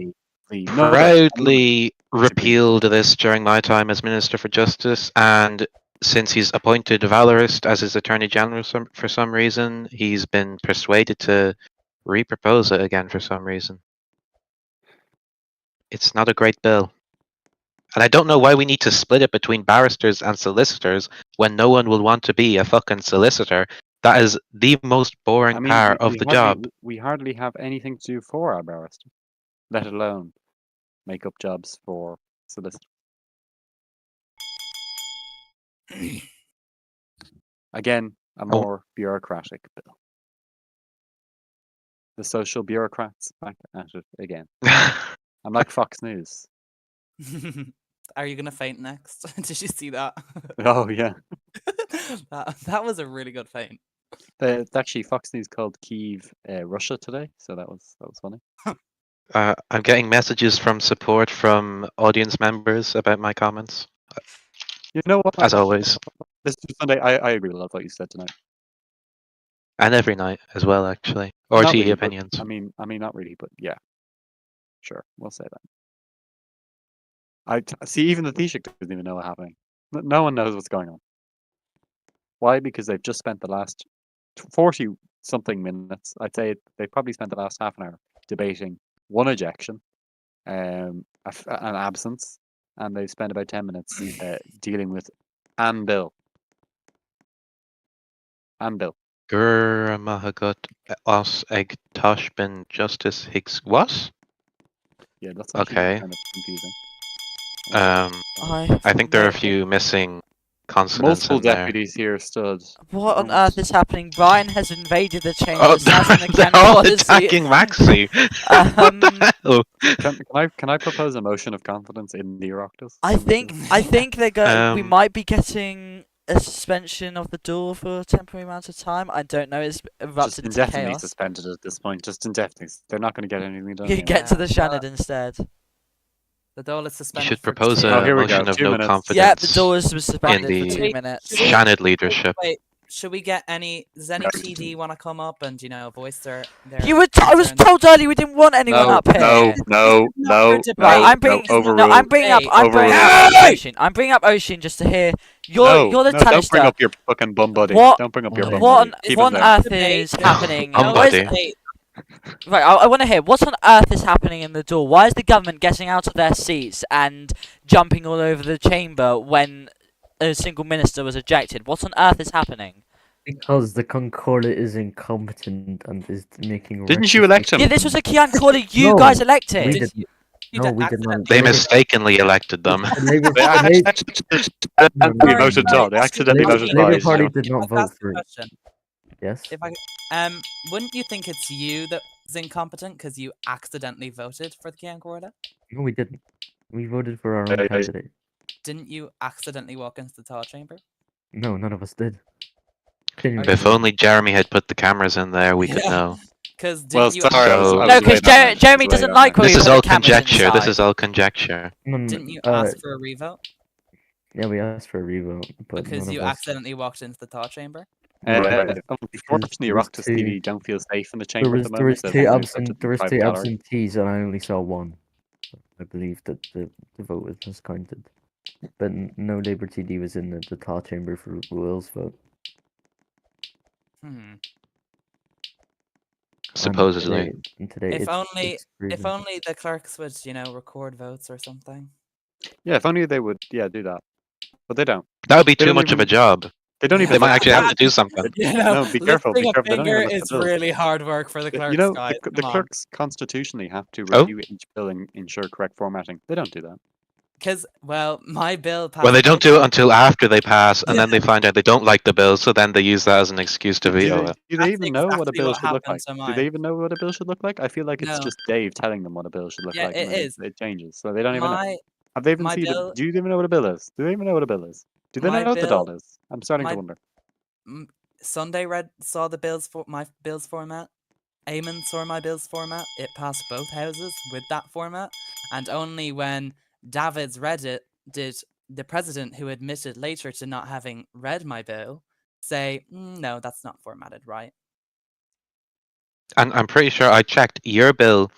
seeing no, Proudly repealed this during my time as Minister for Justice, and since he's appointed Valorist as his Attorney General for some reason, he's been persuaded to repropose it again for some reason. It's not a great bill. And I don't know why we need to split it between barristers and solicitors when no one will want to be a fucking solicitor. That is the most boring I mean, part of the job. we hardly have anything to do for our barrister, let alone make up jobs for solicitors. Again, a Oh. more bureaucratic bill. The social bureaucrats back at it again. I'm like Fox News. Are you gonna faint next? Did you see that? Oh yeah, that was a really good feint. it's actually Fox News called Kyiv, Russia today, so that was funny. I'm getting messages from support from audience members about my comments, You know what? as always, This Sunday, I agree with a lot of what you said tonight. and every night as well, actually. Not RTE really, but- opinions. I mean, not really, but yeah, sure, we'll say that. See. Even the Taoiseach doesn't even know what's happening. No one knows what's going on. Why? Because they've just spent the last 40 something minutes. I'd say they probably spent the last half an hour debating one ejection, an absence, and they've spent about 10 minutes dealing with Anne Bill. Anne Bill. Gur Mahagut Os Eg Toshbin Justice Higgs. What? Yeah, that's actually Okay. kind of confusing. I think there are a few missing consonants Multiple in there. deputies here stood. What on earth is happening? Brian has invaded the chamber, Oh, sat in the they're all camcorder attacking seat. Maxi. What the hell? Can I propose a motion of confidence in the Oireachtas? I think they're going. We Um, might be getting a suspension of the duel for a temporary amount of time. I don't know. It's just erupted into indefinitely chaos. suspended at this point. Just indefinitely. They're not going to get anything done. You here. get to the Yeah, Shannon instead. The dole is You suspended. should for propose two- a here we go, motion of 2 no minutes. confidence Yeah, the duel was in suspended for the 2 minutes. Should we- Shannon leadership. Wait, should we get any? Does any No. TD want to come up and voice their? I was concerns? told earlier we didn't want anyone up here. no, Right, I'm bringing. overruled. I'm bringing up. I'm bringing up Overruled. Ocean. I'm bringing up Ocean just to hear. You're the no, don't bring Tanister. up your fucking bum buddy. What- Don't bring up your bum What buddy. Keep on it there. earth is happening? I'm What is- buddy. Right, I want to hear what on earth is happening in the duel. Why is the government getting out of their seats and jumping all over the chamber when a single minister was ejected? What on earth is happening? Because the Concordia is incompetent and is making. Didn't you elect him? Yeah, this was a Kian Corder you No, guys We elected. did. No, we did not. They mistakenly elected them. The Labour, They accidentally voted Todd. They accidentally voted Labour Todd. Party you know. did not vote for it. Question. Yes. If I wouldn't you think it's you that's incompetent because you accidentally voted for the Kian Corda? No, we didn't. We voted for our Hey, own hey. candidate. Didn't you accidentally walk into the thought chamber? No, none of us did. If only Jeremy had put the cameras in there, we could Yeah. know. Because Well, you sorry, I was So- way No, because down there. Jeremy I was way doesn't down like there. when This we is put all the cameras conjecture. This inside. is all conjecture. didn't you ask for a revote Yeah, we asked for a revote, but because none you of us. accidentally walked into the thought chamber? Right. Unfortunately, There was Oireachtas two- TV don't feel safe in the There chamber was at the there moment. was so two they've absent voted there was private two gallery. absentees and I only saw one. I believe that the vote was miscounted, but no Labour TD was in the thought chamber for Will's vote. Hmm. Supposedly. And today If it's only proven. the clerks would record votes or something. Yeah, if only they would, do that. But they don't. That would be They too don't much of a even- job. They don't even. They might look actually at have to do something. No, be careful, be Lifting careful, they a don't even finger look at is the bills. really hard work for the clerks, You know, guys. the Come on. clerks constitutionally have to Oh? review each bill and ensure correct formatting. They don't do that. Because, my bill passed. Well, they don't by- do it until after they pass, and then they find out they don't like the bill, so then they use that as an excuse to Do veto they, it. do they That's even know what a exactly bill what should look happened like? to Do mine. they even know what a bill should look like? I feel like it's No. just Dave telling them what a bill should look Yeah, like. it and then is. It changes. So they don't even know. My Have they even my seen bill- it? Do you even know what a bill is? Do they even know what a bill is? Do they My know what the bill- doll is? I'm starting my- to wonder. Sunday saw the my bills format. Eamon saw my bills format. It passed both houses with that format, and only when David's read it did the president, who admitted later to not having read my bill, say, "No, that's not formatted right." And I'm pretty sure I checked your bill.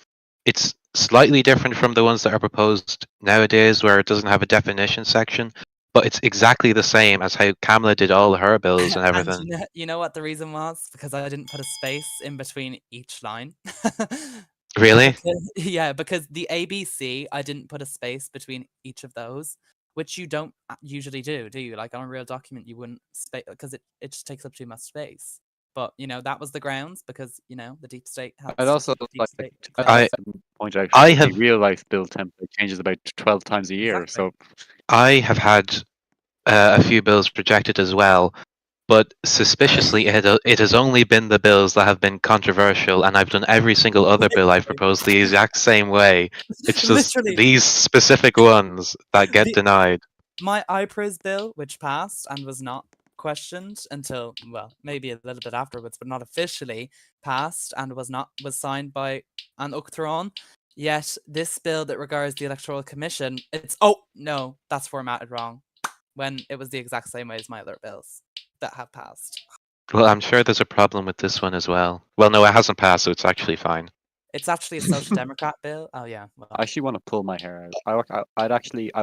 It's slightly different from the ones that are proposed nowadays, where it doesn't have a definition section, but it's exactly the same as how Kamala did all her bills and everything. You know what the reason was? Because I didn't put a space in between each line. Really? Yeah, because the ABC, I didn't put a space between each of those, which you don't usually do you? Like on a real document, you wouldn't space because it just takes up too much space. But that was the grounds because the deep state has I'd also deep like state to I- point out I that have- the real life bill template changes about 12 times a year. Exactly. So I have had a few bills rejected as well, but suspiciously, it has only been the bills that have been controversial, and I've done every single other bill I've proposed the exact same way. It's just Literally. these specific ones that get The- denied. My IPRIS bill, which passed and was not questioned until, well, maybe a little bit afterwards, but not officially passed and was signed by an Uachtaráin. Yet this bill that regards the Electoral Commission, no, that's formatted wrong. When it was the exact same way as my other bills that have passed. Well, I'm sure there's a problem with this one as well. Well, no, it hasn't passed, so it's actually fine. It's actually a Social Democrat bill. Oh yeah. Well, I actually want to pull my hair out. I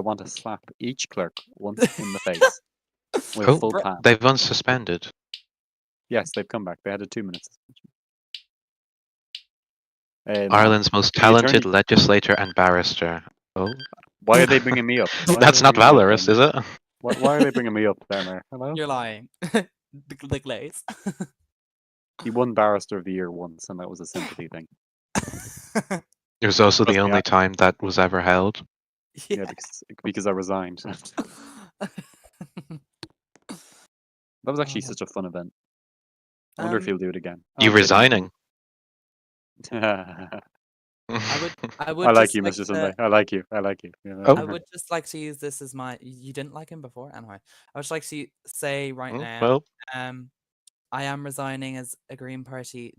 want to slap each clerk once in the face with Oh, full bro- palm. they've unsuspended. Yes, they've come back. They had a 2-minute suspension. No, Ireland's most the talented attorney- legislator and barrister. Oh, Why are they bringing me up? Why are that's they not bringing me up valorous, there, is Mayor? it? Why are they bringing me up there, Mayor? Hello? You're lying. the glaze. He won Barrister of the Year once, and that was a sympathy thing. It was also Trust the me, only time that was ever held. Yeah, because I resigned. That was actually Oh. such a fun event. I wonder if he'll do it again. You Oh, good. resigning? I would I just like you, like Mr. to- Sunday. I like you. I like you. Yeah, Oh. I would just like to use this as my. You didn't like him before, anyway. I would just like to say right now, Well, I am resigning as the Green Party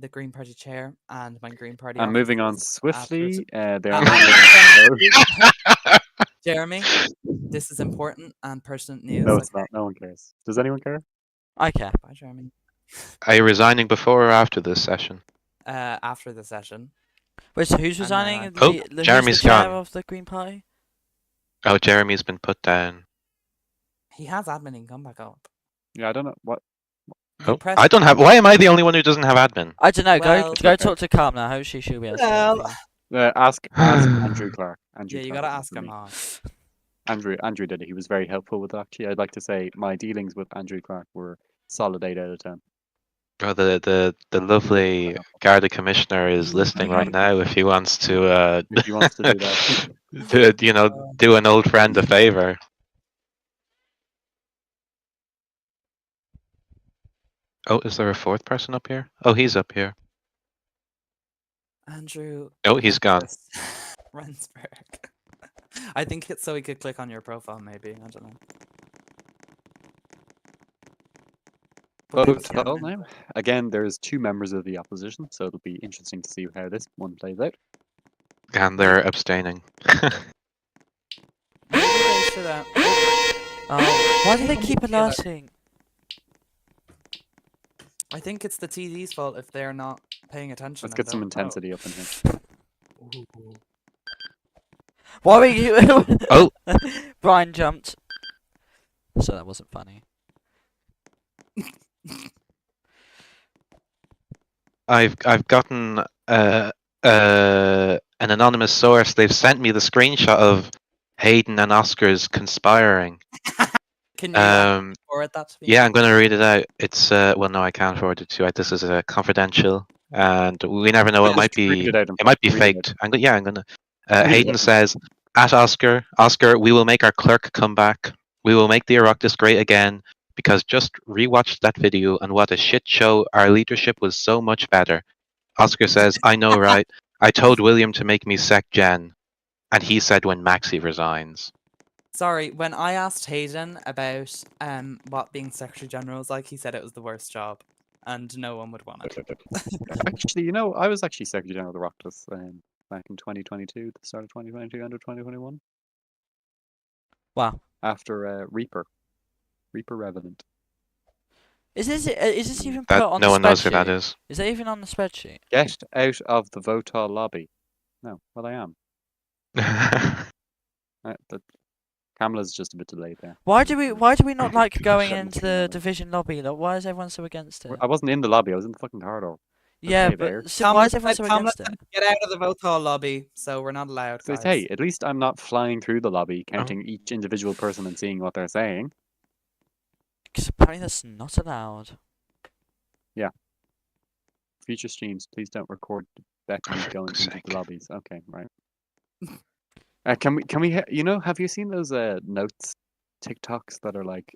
chair, and my Green Party. I'm moving on offices swiftly. after They are Uh, not moving slow. Jeremy, this is important and pertinent news. No, it's okay? not. No one cares. Does anyone care? I care. Bye, Jeremy. are you resigning before or after this session? After the session. Wait, so who's And then resigning? I- The, Oh, who's the Jeremy's chair gone. of the Green Party? Oh, Jeremy's been put down. He has admin. He can come back up. Yeah, I don't know what. You Oh, press I don't have. Why am I the only one who doesn't have admin? I don't know. Well, go okay. talk to Carm now. Hopefully she'll be able to do that for you. Ask Andrew Clark. Andrew Yeah, you Clark gotta did it ask for him. me. Andrew did it. He was very helpful with it, actually. I'd like to say my dealings with Andrew Clark were solid 8 out of 10. Oh, the lovely Garda Commissioner is listening right now. If he wants to, If he wants to do that. do an old friend a favor. Oh, is there a fourth person up here? Oh, he's up here. Andrew. Oh, he's gone. Rensburg. I think it's so he could click on your profile, maybe. I don't know. But thanks, Vote Jeremy. now. Again, there's 2 members of the opposition, so it'll be interesting to see how this one plays out. And they're abstaining. Maybe they should. Oh, why do they Maybe keep the other- alerting? I think it's the TD's fault if they're not paying attention. Let's and get some don't know. intensity up in here. Ooh. Why were you? Oh. Brian jumped. So that wasn't funny. I've gotten an anonymous source. They've sent me the screenshot of Hayden and Oscar's conspiring. Can you forward that to me? Yeah, I'm going to read it out. It's well, no, I can't forward it to you. This is confidential, and we never know. It Just might read be. it out and It might be read it out. faked. I'm gonna. Read it Hayden out. says, "At Oscar, we will make our clerk come back. We will make the Oireachtas great again. Because just rewatched that video, and what a shit show! Our leadership was so much better." Oscar says, "I know, right? I told William to make me sec gen, and he said when Maxi resigns." Sorry, when I asked Hayden about what being Secretary General was like, he said it was the worst job, and no one would want it. Actually, I was actually Secretary General of the Oireachtas back in 2022, the start of 2022, end of 2021. Wow. After Reaper Revenant. Is this even put That on no the one knows who spreadsheet? that is. Is that even on the spreadsheet? Get out of the Votall lobby. No, well, I am. Kamala's just a bit delayed there. Why do we not like going into the division lobby? Like, why is everyone so against it? I wasn't in the lobby. I was in the fucking corridor. Yeah, hey, but there. so why is everyone so against it? Get out of the vote hall lobby, so we're not allowed, So guys. hey, at least I'm not flying through the lobby, counting each individual person and seeing what they're saying. Because apparently that's not allowed. future streams, please don't record Bethany For going fuck's into sake. the lobbies. Okay, right. Can we have you seen those notes TikToks that are like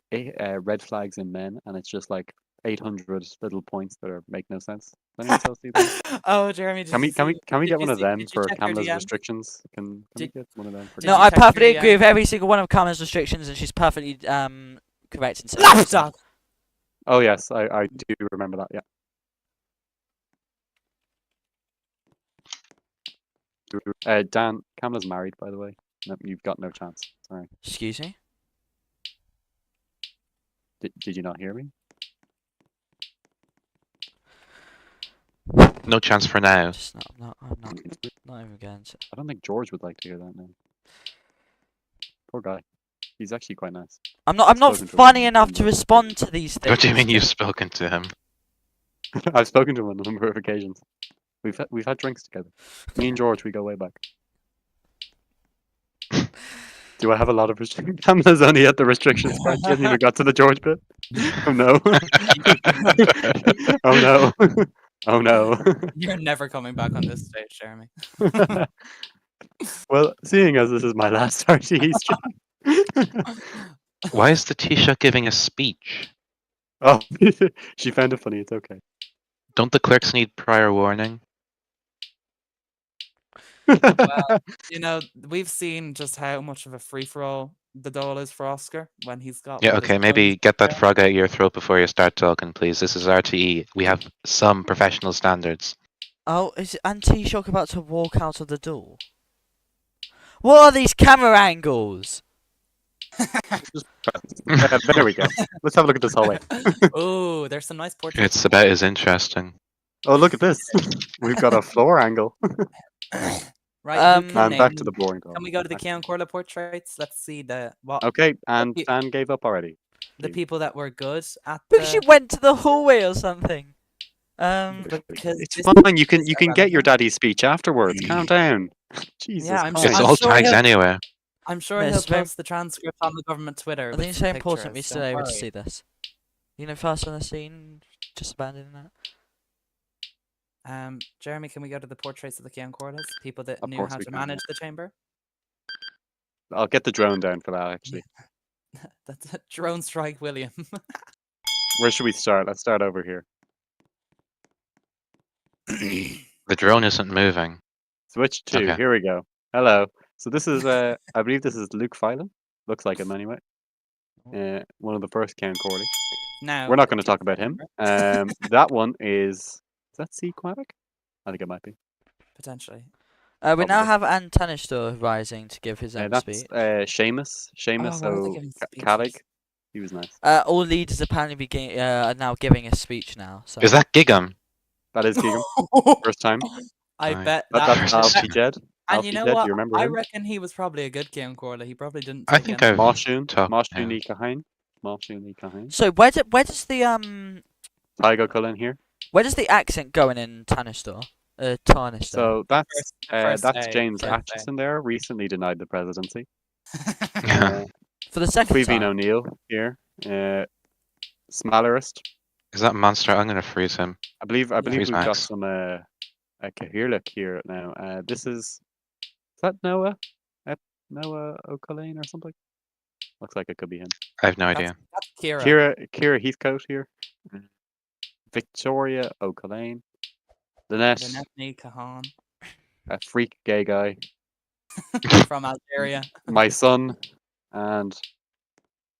red flags in men, and it's just like 800 little points that make no sense? Does anyone else see them? Oh, Jeremy, Can we did get you one of see- them did you for check her Kamala's DMs? restrictions? Can we Did- get one of them for did No, you I check her perfectly agree DMs? with every single one of Carmen's restrictions, and she's perfectly correct in saying what she said. Lapdog! Oh yes, I do remember that. Yeah. Dan, Kamala's married, by the way. No, you've got no chance. Sorry. Excuse me? Did you not hear me? No chance for now. Just not even going to. I don't think George would like to hear that now. Poor guy. He's actually quite nice. I'm I've not spoken to him funny on enough a to number of respond to these things. What do you mean you've spoken to him? I've spoken to him on a number of occasions. We've had drinks together. Me and George, we go way back. Do I have a lot of restrictions? Kamala's only at the restrictions part. She hasn't even got to the George bit. Oh no. Oh no. Oh no. You're never coming back on this stage, Jeremy. Well, seeing as this is my last RTE stream. Why is the Tisha giving a speech? Oh, she found it funny. It's okay. Don't the clerks need prior warning? You know, we've seen just how much of a free-for-all the dole is for Oscar when he's got. Yeah, what, his okay, maybe guns get that there. frog out of your throat before you start talking, please. This is RTE. We have some professional standards. Oh, is Anti-Shock about to walk out of the door? What are these camera angles? There we go. Let's have a look at this hallway. Oh, there's some nice portraits. It's about as interesting. Oh, look at this. We've got a floor angle. Right, who can And back name- to the boring Can we go to the Keon Corla portraits? Let's see what Okay, and you- Dan gave up already. the people that were good at Because you went to the hallway or something. because It's this fine. You can is get your irrelevant. daddy's speech afterwards. Calm down. Jesus. Yeah, I'm Christ. It's I'm all sure tags he'll- anyway. I'm sure Miss, he'll very- post the transcript on the government Twitter. I with think it's some so important we pictures, still don't able to worry. see this. You know, fast on the scene, just abandoning that. Jeremy, can we go to the portraits of the Keon Corlas? People that Of knew course how we to can, manage the chamber? I'll get the drone down for that, actually. That's a drone strike, William. Where should we start? Let's start over here. The drone isn't moving. Switch to. Okay. Here we go. Hello. So this is, I believe this is Luke Phelan. Looks like him anyway. One of the first Count Corley. Now We're not going to talk about him. That one is that C Quavic? I think it might be. potentially. We now Probably. have Antanistor rising to give his That's speech. Seamus. Seamus what are they giving Calig. speeches? He was nice. All leaders apparently are now giving a speech now. So. Is that Gig'em? That is Keegan. First time. I Right. bet That's that. Alfie Jed. And Alfie you know Jed, what? do you remember I him? reckon he was probably a good Keon Corla. He probably didn't. I take think any- I've Moshun. talked. Moshun Yeah. Cahain. Moshun Cahain. So where does the Tygo Cullen here. where does the accent go in Tanistor? Tanistor. So that's first that's A, James first A. Atchison there. Recently denied the presidency. Yeah. For the second Queeveen time. O'Neill here. Smallerist. Is that monster? I'm gonna freeze him. I believe Freeze we've got Max. some a Kahirlik here now. This is that Noah? Noah O'Cullen or something? Looks like it could be him. I have no idea. That's Kira. Kira Heathcote here. Victoria O'Cullen. Lynette, Lenetni Kahan a freak gay guy. from Algeria. My son, and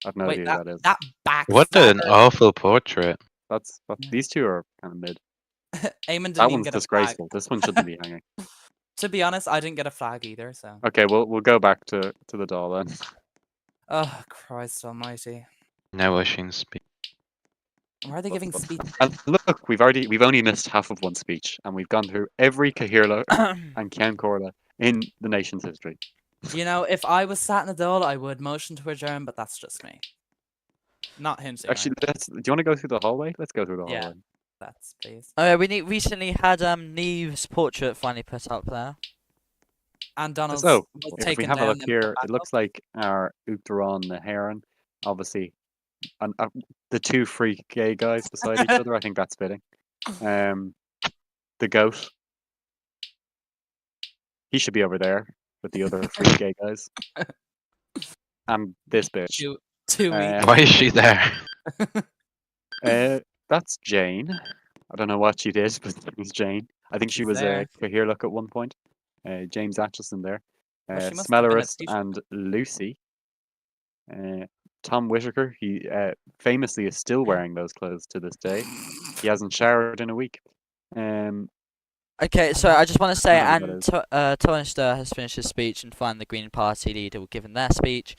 I've no Wait, idea who that is. that back. What an awful portrait. That's these two are kind of mid. Eamon didn't That even one's get a disgraceful. This one shouldn't be hanging. flag. To be honest, I didn't get a flag either. So. Okay, we'll go back to the doll then. Oh Christ Almighty! Now Oisin speak. Why are they giving What's- speech? And look, we've only missed half of one speech, and we've gone through every Kahirla and Ken Corla in the nation's history. You know, if I was sat in a dole, I would motion to adjourn, but that's just me. Not hinting. Actually, do you want to go through the hallway? Let's go through the Yeah. hallway. that's please. We recently had Neve's portrait finally put up there. And Donald's So, was if we taken have a down look and here, put back it looks up. like our Uachtaráin the Heron, obviously, and the two freak gay guys beside each other. I think that's fitting. the goat. He should be over there with the other three gay guys. And this bitch. Two weeks. Why is she there? That's Jane. I don't know what she did, but it's Jane. I think she She's was there. a Cahir look at one point. James Atchison there. Well, she must have been a Smellerist teacher. and Lucy. Tom Whitaker, he famously is still wearing those clothes to this day. He hasn't showered in a week. Okay, so I just want to say, I don't know and who Tonister has finished his speech, and finally the Green Party leader will give him their speech,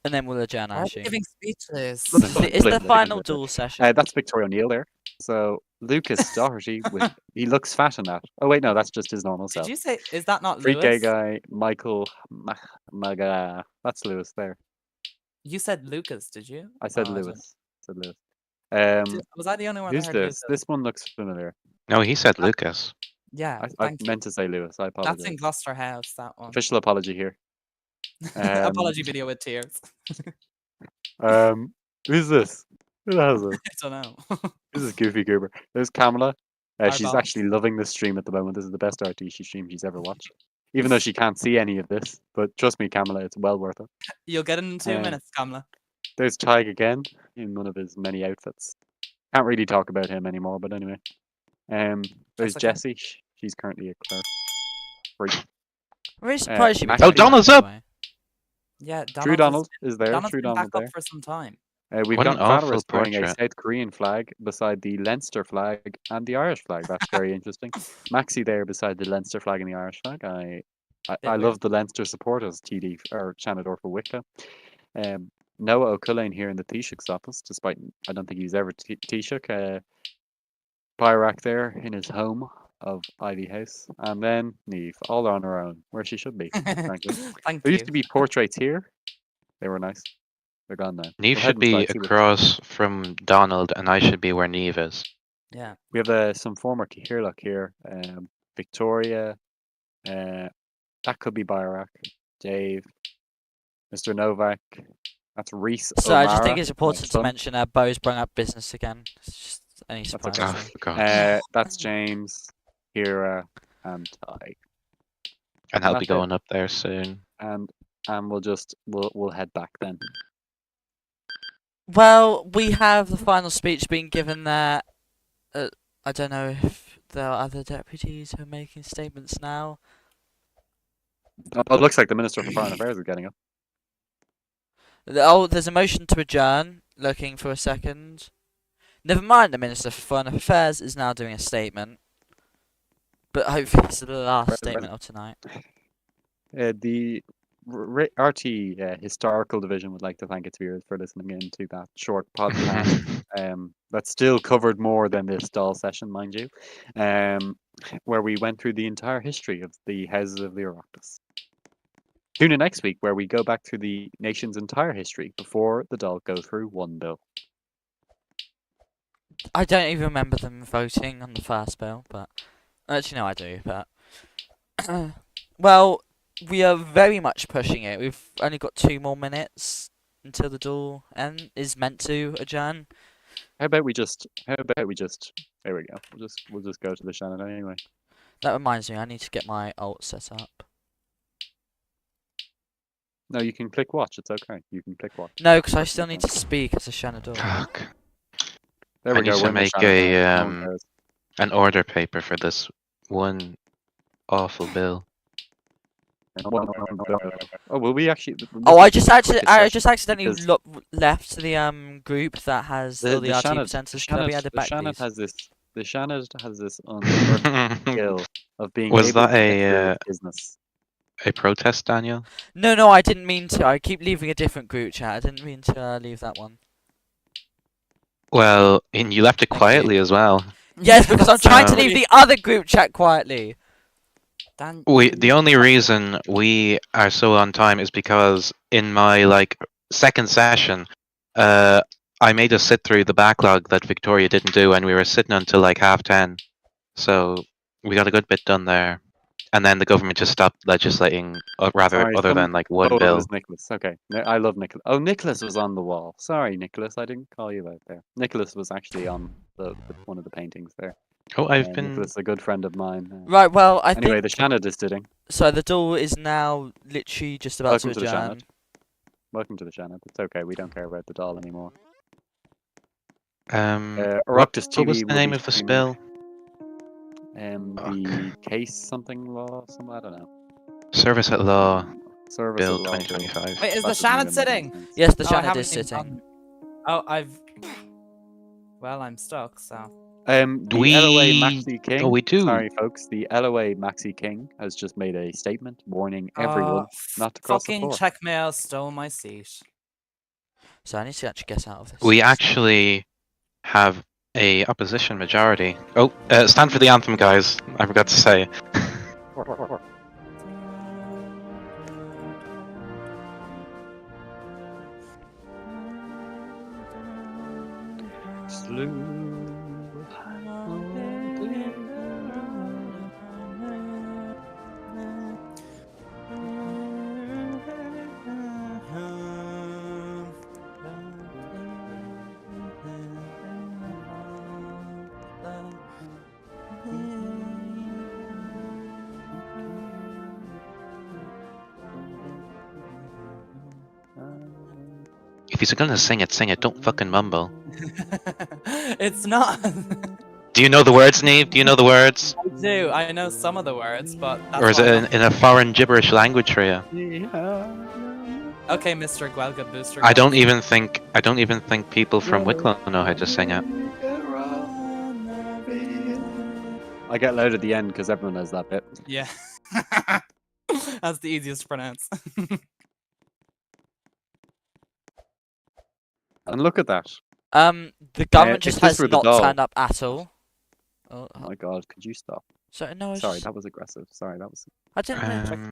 and then we'll adjourn, I Why are you assume. giving speeches? It's the final duel session. That's Victoria O'Neill there. So Lucas Doherty, he looks fat in that. Oh wait, no, that's just his normal Did self. you say? Is that not Free gay Lewis? guy, Michael Maga. That's Lewis there. You said Lucas, did you? I said Oh, I Lewis. Said Lewis. was I the only one that Who's heard this? Lucas? This one looks familiar. No, he said Lucas. Yeah, I thank you. meant to say Lewis. I apologize. That's in Gloucester House, that one. Official apology here. Apology video with tears. Who's this? Who the hell is this? I don't know. This is Goofy Goober. There's Kamala. Our She's boss. actually loving this stream at the moment. This is the best RTC stream she's ever watched. Even though she can't see any of this. But trust me, Kamala, it's well worth it. You'll get it in 2 minutes, Kamala. There's Tig again in one of his many outfits. Can't really talk about him anymore, but anyway. There's Jessica. Jessie. She's currently a clerk. I'm really surprised she Max- became Oh, Donald's by the up! way. Yeah, True Donald is there. Donald's True been Donald back there. up for some time. We've What got an awful Valorous wearing a portrait. South Korean flag beside the Leinster flag and the Irish flag. That's very interesting. Maxi there beside the Leinster flag and the Irish flag. I weird. love the Leinster supporters, TD or Shanador for Wicklow. Noah O'Cullen here in the Taoiseach's office, despite I don't think he's ever Taoiseach. Pyrak there in his home of Ivy House. And then Neve, all on her own, where she should be, frankly. Thank There you. used to be portraits here. They were nice. They're gone now. Neve We'll should head be inside, see what- across from Donald, and I should be where Neve is. Yeah. We have some former Cahirlock here. Victoria. That could be Bayrak. Dave. Mr. Novak. That's Reese. So I just think O'Mara, it's my important to son. mention Bo's brought up business again. It's just any surprise. okay. Oh, thing. God. That's James, Hira, and Ty. And I'll be that's it. going up there soon. And we'll head back then. Well, we have the final speech being given there. I don't know if there are other deputies who are making statements now. Oh, it looks like the Minister for Foreign Affairs is getting up. Oh, there's a motion to adjourn. Looking for a second. Never mind, the Minister for Foreign Affairs is now doing a statement. But hopefully it's the last Right, statement of tonight. The RT Historical Division would like to thank its viewers for listening in to that short podcast. That still covered more than this doll session, mind you, where we went through the entire history of the houses of the Oireachtas. Tune in next week where we go back through the nation's entire history before the doll go through one bill. I don't even remember them voting on the first bill, but actually no, I do. But well, we are very much pushing it. We've only got 2 more minutes until the duel is meant to adjourn. How about we just there we go. We'll just go to the Shannon anyway. That reminds me, I need to get my alt set up. No, you can click watch, it's okay. You can click watch. No, because I still need to speak as a Shanador. Fuck. There we I go. need to we're in the make Shannon a, now. No one cares. An order paper for this one awful bill. Oh, will we actually? Oh, I just session, accidentally because- left the group that has all the RT Shannon- presenters. Can I be added back, Shannon please? has this. The Shannon has this unearthly skill of being Was able that to get a, through its business. A protest, Daniel? No, I didn't mean to. I keep leaving a different group chat. I didn't mean to leave that one. Well, and you left it Thank quietly as well. Yes, because I'm trying to Um, leave the other group chat quietly. Dan, The only reason we are so on time is because in my second session, I made us sit through the backlog that Victoria didn't do, and we were sitting until 10:30. So we got a good bit done there, and then the government just stopped legislating, Sorry, other than one Oh, it bill. was Nicholas. Okay, I love Nicholas. Oh, Nicholas was on the wall. Sorry, Nicholas, I didn't call you out there. Nicholas was actually on the one of the paintings there. Oh, I've been. Nicholas, a good friend of mine. Right, well, I Anyway, think... the Shanad is sitting. So the door is now literally just about Welcome to to the adjourn. Shanad. Welcome to the Shanad. It's okay. We don't care about the doll anymore. Oireachtas What was TV the will name be of the streaming, spell? the case something law, some I don't know. Service at Law Service Bill at Law Bill. 2025. Wait, is the That doesn't Shannon even make any sitting? sense. Yes, the I Shanad haven't is even sitting. done- Oh, Well, I'm stuck, so. The We- LOA Maxi King. Oh, we do. Sorry, folks. The LOA Maxi King has just made a statement warning everyone not to cross the Fucking floor. checkmail stole my seat. So I need to actually get out of this. We actually have a opposition majority. Oh, stand for the anthem, guys. I forgot to say. If you're gonna sing it, sing it. Don't fucking mumble. It's not. Do you know the words, Neve? Do you know the words? I do. I know some of the words, but that's Or is why it I'm in a foreign gibberish language for you? Okay, Mr. Guelga Booster. I Guns. don't even think people from Wicklow know how to sing it. I get loud at the end because everyone knows that bit. Yeah. That's the easiest to pronounce. And look at that. The government it's just just has for the not doll. turned up at all. Oh, Oh my god, could you stop? so no, it's Sorry, just- that was aggressive. Sorry, that was. I didn't know. Um,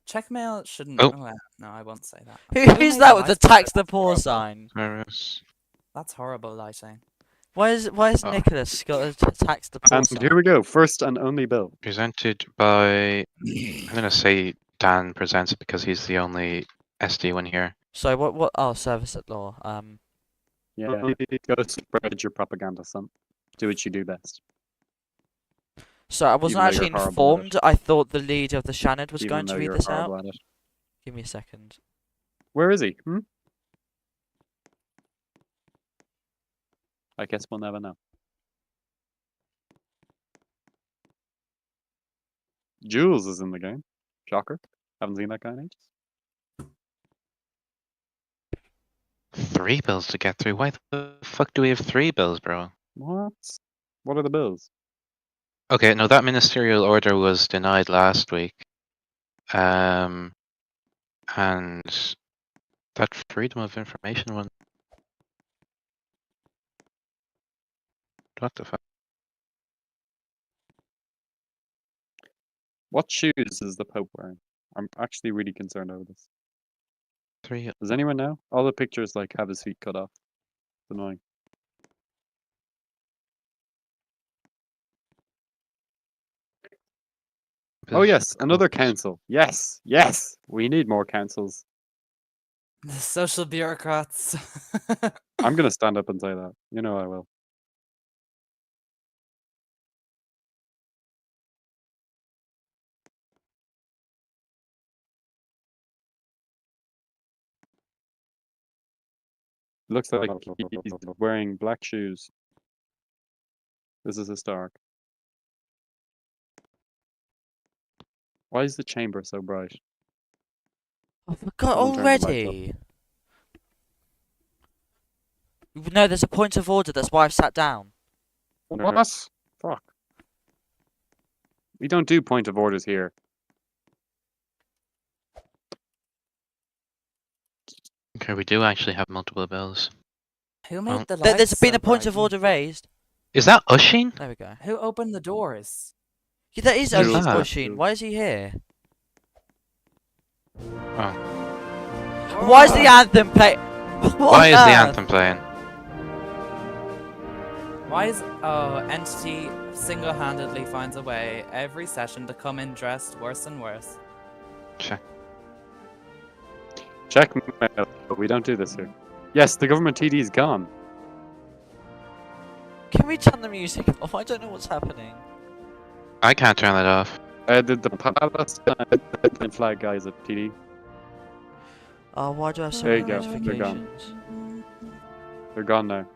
Checkmail shouldn't. Oh. Well, no, I won't say that. Who's made that the with the lights better? tax the That's poor horrible. sign? Paris. That's horrible lighting. Why is Oh. Nicholas got a tax the poor And sign? here we go. First and only bill. Presented by. I'm gonna say Dan presents it because he's the only SD one here. So what? Oh, service at law. Yeah, go spread your propaganda, son. Do what you do best. So I wasn't Even though you're actually horrible at informed. I thought the leader of the Shanad was Even going though to read you're this out. horrible at it. Give me a second. Where is he? I guess we'll never know. Jules is in the game. Shocker. Haven't seen that guy in ages. 3 bills to get through. Why the fuck do we have 3 bills, bro? What? What are the bills? Okay, no, that ministerial order was denied last week. And that freedom of information one. What the fuck? What shoes is the Pope wearing? I'm actually really concerned over this. 3. Does anyone know? All the pictures like have his feet cut off. It's annoying. Oh yes, another council. Yes, yes. We need more councils. The social bureaucrats. I'm gonna stand up and say that. You know I will. Looks like he's wearing black shoes. This is historic. Why is the chamber so bright? I forgot Someone turned the lights up. already. No, there's a point of order. That's why I've sat down. What? Fuck. We don't do point of orders here. Okay, we do actually have multiple bills. Who made Well, the lights? There's been so a point of bright? order raised. Is that Usheen? There we go. Who opened the doors? Yeah, that is Who's Ocean. that? Ocean. Why is he here? Oh. Why is the anthem play? What Why is on the earth? anthem playing? Why is entity single-handedly finds a way every session to come in dressed worse and worse? Check. Checkmail. But we don't do this here. Yes, the government TD is gone. Can we turn the music off? I don't know what's happening. I can't turn that off. The Palestine flag guys at PD. Oh, why do I have so There many you go, they're gone. notifications? They're gone now.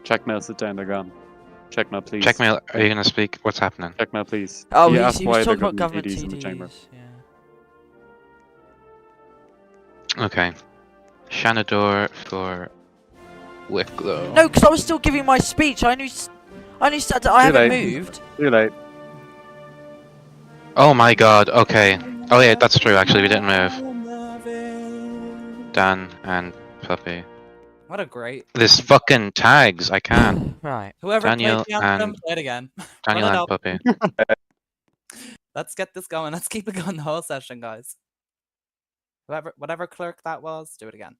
Checkmail, sit down. They're gone. Checkmail, please. Checkmail, are you gonna speak? What's happening? Checkmail, please. Oh, He he asked was why they're talking about going government PDs in the chamber. TDs. Yeah. Okay. Shanador for Wicklow. No, because I was still giving my speech. I only said that I Too haven't late. moved. Too late. Oh my god, okay. Oh yeah, that's true actually, we didn't move. Dan and Puppy. What a great. This fucking tags, I can't. Right. Whoever Daniel played the anthem, and- play it again. Daniel Run it and up. Puppy. Let's get this going. Let's keep it going the whole session, guys. Whatever clerk that was, do it again.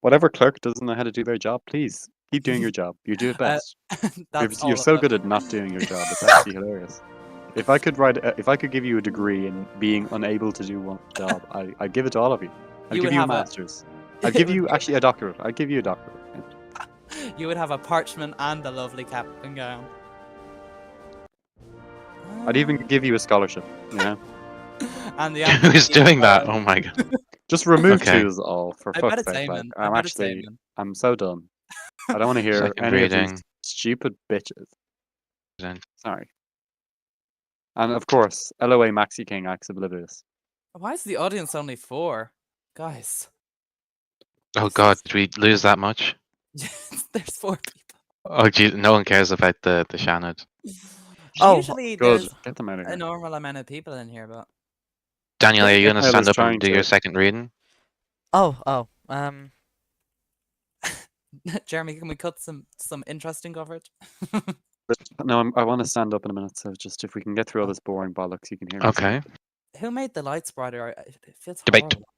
Whatever clerk doesn't know how to do their job, please keep doing your job. You do it best. That's You're all so of good them. at not doing your job. It's actually hilarious. If I could give you a degree in being unable to do one job, I'd give it to all of you. I'd You give would you a have a- master's. I'd give you actually a doctorate. I'd give you a doctorate. You would have a parchment and a lovely cap and gown. I'd even give you a scholarship. You know, And the Who's anthem doing that? being, Oh my god. just remove Okay. twos all for I bet fuck's it's sake. Like, Eamon. I bet it's Eamon. I'm so done. I don't want to hear Second any of reading. these stupid bitches. Then- Sorry. And of course, LOA Maxi King acts oblivious. Why is the audience only 4? Guys. Oh god, did we lose that much? There's 4 people. Oh gee, no one cares about the Shanad. Oh, Usually Good. there's Get them out of a here. normal amount of people in here, but Daniel, are you gonna I stand was up trying and do to- your second reading? Oh. Jeremy, can we cut some interesting coverage? No, I want to stand up in a minute. So just if we can get through all Oh. this boring bollocks, you can hear me. Okay. Who made the lights brighter? It feels Debate. horrible.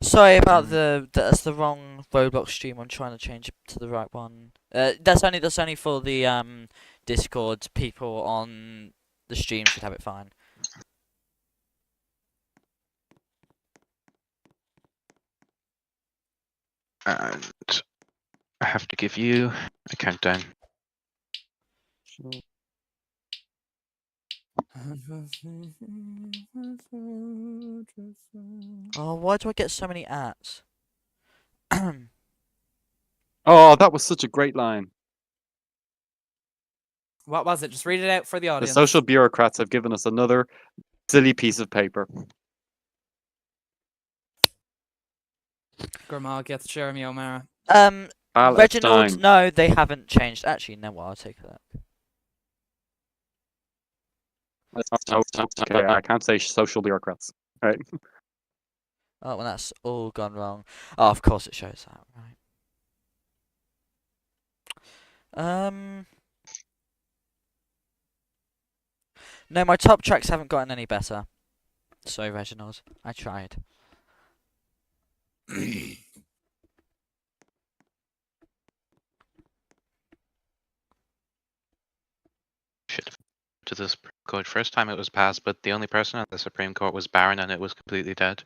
Sorry about that's the wrong Roblox stream. I'm trying to change it to the right one. That's only for the Discord. People on the stream should have it fine. And I have to give you a countdown. Oh, why do I get so many ads? Oh, that was such a great line. What was it? Just read it out for the The audience. social bureaucrats have given us another silly piece of paper. Grandma gets Jeremy O'Mara. Reginald, Palestine. no, they haven't changed. Actually, no, I'll take that. Okay, I can't say social bureaucrats. Right. Oh, well, that's all gone wrong. Oh, of course it shows that, right. No, my top tracks haven't gotten any better. Sorry, Reginald. I tried. To the Supreme Court. First time it was passed, but the only person at the Supreme Court was Barron, and it was completely dead.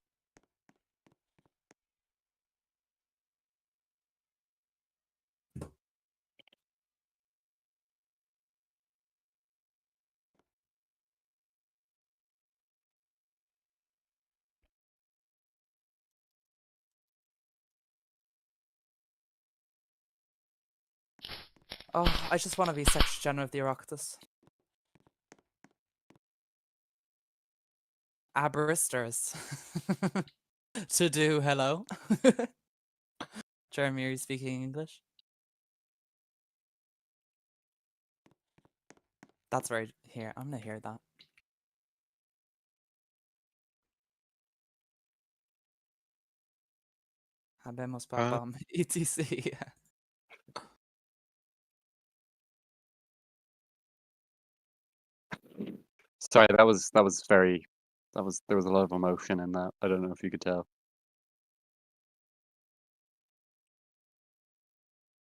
Oh, I just want to be Secretary General of the Oireachtas. Barristers. To do hello. Jeremy, are you speaking English? That's right here. I'm gonna hear that. Habemos papam. etc. Sorry, there was a lot of emotion in that. I don't know if you could tell.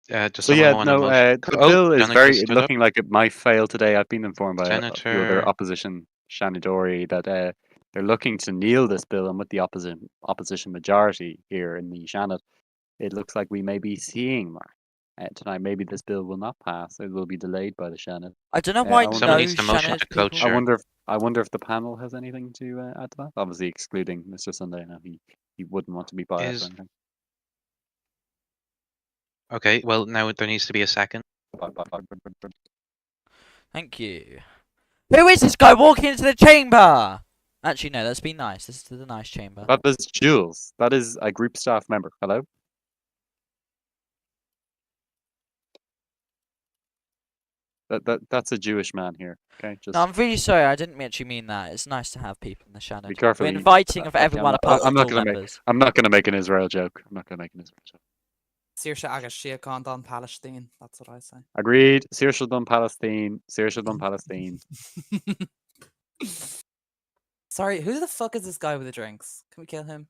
Just So someone yeah, want no, a motion? the Oh, bill is Danica very stood up. looking like it might fail today. I've been informed by a few Senator- other opposition Shanidori that they're looking to kneel this bill, and with the opposition majority here in the Shannon, it looks like we may be seeing more. tonight. Maybe this bill will not pass. It will be delayed by the Senate. I don't know I why wonder- Someone no needs to motion Shannon to people. cloture. I wonder if the panel has anything to add to that. Obviously, excluding Mr. Sunday. Now he wouldn't want to be biased Is- or anything. Okay, well, now there needs to be a second. Thank you. Who is this guy walking into the chamber? Actually, no, let's be nice. This is the nice chamber. That is Jules. That is a group staff member. Hello. That's a Jewish man here. Okay, just No, I'm really sorry. I didn't actually mean that. It's nice to have people in the Shannon. be careful. We're inviting of Okay, everyone I'm apart I'm from not all gonna members. I'm not gonna make an Israel joke. I'm not gonna make an Israel joke. Saoirse agus Siacán on Palestine. That's what I say. Agreed. Saoirse done Palestine. Saoirse done Palestine. Sorry, who the fuck is this guy with the drinks? Can we kill him?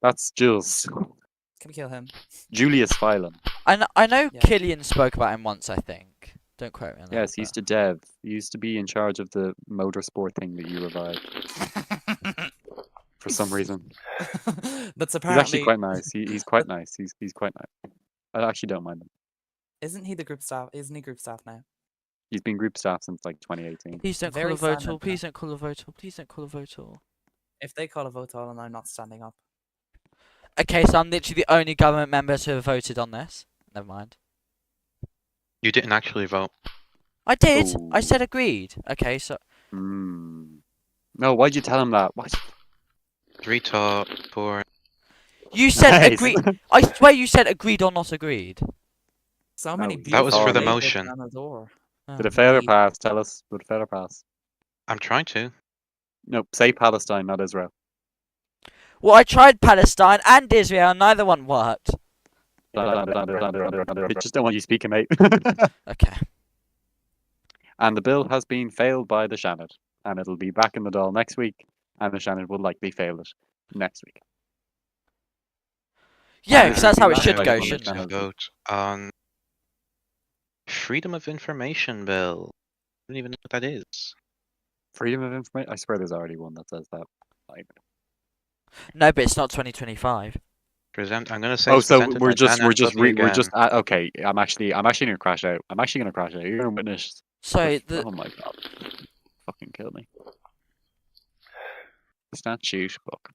That's Jules. Can we kill him? Julius Phelan. I know Yeah. Killian spoke about him once, I think. Don't quote me on that. Yes, he used to dev. He used to be in charge of the motorsport thing that you revived for some reason. That's He's apparently. actually quite nice. He's quite nice. He's quite nice. I actually don't mind him. Isn't he the group staff? Isn't he group staff now? He's been group staff since like 2018. Please don't Very call a vote all. silent Please don't call a vote all. Please don't call a vote all. If they call a vote all and I'm not standing up. Okay, so I'm literally the only government member to have voted on this. Never mind. You didn't actually vote. I did. I Ooh. said agreed. Okay, so No, why'd you tell him that? What? 3 top, 4. you said Nice. agreed. I swear you said agreed or not agreed. So No, many that people was for the laid motion. on the door. Did Oh. it fail or Agreed. pass? Tell us. Did it fail or pass? I'm trying to. No, say Palestine, not Israel. Well, I tried Palestine and Israel. Neither one worked. I just don't want you speaking, mate. Okay. And the bill has been failed by the Shannon, and it'll be back in the Dáil next week, and the Shannon will likely fail it next week. Yeah, Now, because that's how it now should I go, want shouldn't to it? Vote on Freedom of Information Bill. I don't even know what that is. Freedom of information. I swear there's already one that says that. No, but it's not 2025. I'm gonna say. Oh, it's so presented by we're just Dan we're just Ashworthy we're again. just okay. I'm actually gonna crash out. I'm actually gonna crash out. You're gonna witness. So the Oh my god! Fucking kill me. Statute book.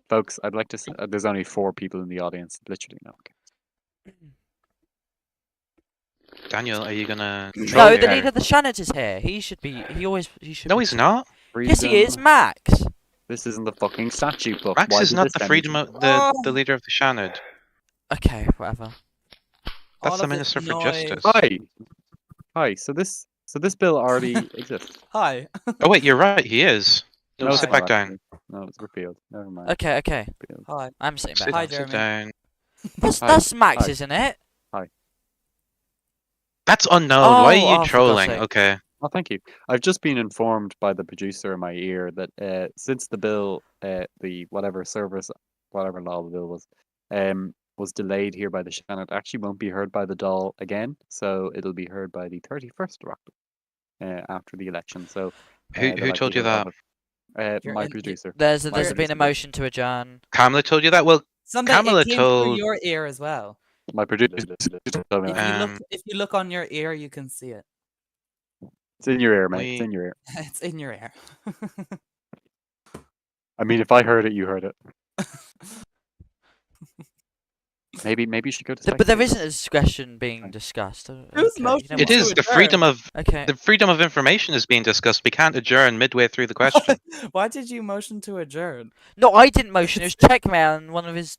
Folks, I'd like to say there's only 4 people in the audience. Literally, no. Okay. Daniel, are you gonna? no, troll the her? leader of the Shannons is here. He should be. He should. No, be he's not. Yes, he is. Freedom- Max. This isn't the fucking statute book. Max Why is did not this the send freedom me? of Oh. the leader of the Shannon. Okay, whatever. That's All the of this Minister for noise. Justice. Hi. So this bill already exists. Hi. Oh wait, you're right. He is. No, Hi. it's sit not back down. actually. No, it's repealed. Never mind. Okay, okay. Repealed. Hi. I'm sitting back. Sit, Hi, down. sit Jeremy. down. That's, Hi. that's Max, Hi. isn't it? That's unknown. Why are you Oh, for God's trolling? sake. Okay. Oh, thank you. I've just been informed by the producer in my ear that since the bill, the whatever service, whatever law the bill was delayed here by the Shannon, it actually won't be heard by the Dáil again. So it'll be heard by the 31st of October, after the election. So Who told you that? You're my in- producer. There's My been a producer. motion to adjourn. Kamala told you that? Well, Sunday, Kamala it came told- through your ear as well. My producer told me If that. you look, Um, if you look on your ear, you can see it. It's in your ear, mate. It's we- in your ear. It's in your ear. I mean, if I heard it, you heard it. Maybe you should go to. But there Spectators. isn't a discussion being Fine. discussed. Who's Okay, motion you know it what? is to the adjourn. freedom of Okay. the freedom of information is being discussed. We can't adjourn midway through the question. Why did you motion to adjourn? No, I didn't motion. It was Checkmail and one of his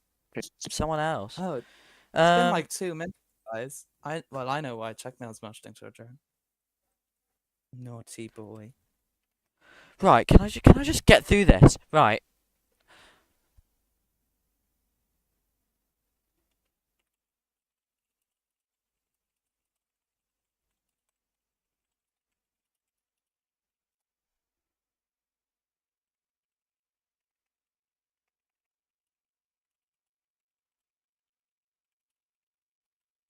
someone else. Oh, it's been Um, like 2 minutes, guys. I know why Checkmail's motioning to adjourn. Naughty boy. right. Can I just get through this? Right.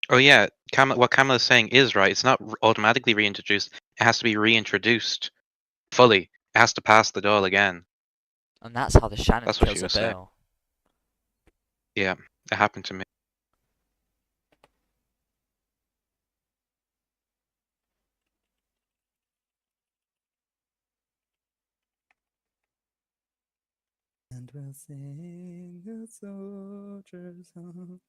Oh yeah, what Kamala's saying is right. It's not automatically reintroduced. It has to be reintroduced fully. It has to pass the Dáil again. And that's how the Shannon That's what kills she a was saying. bill. It happened to me. I'll sing a soldier's song.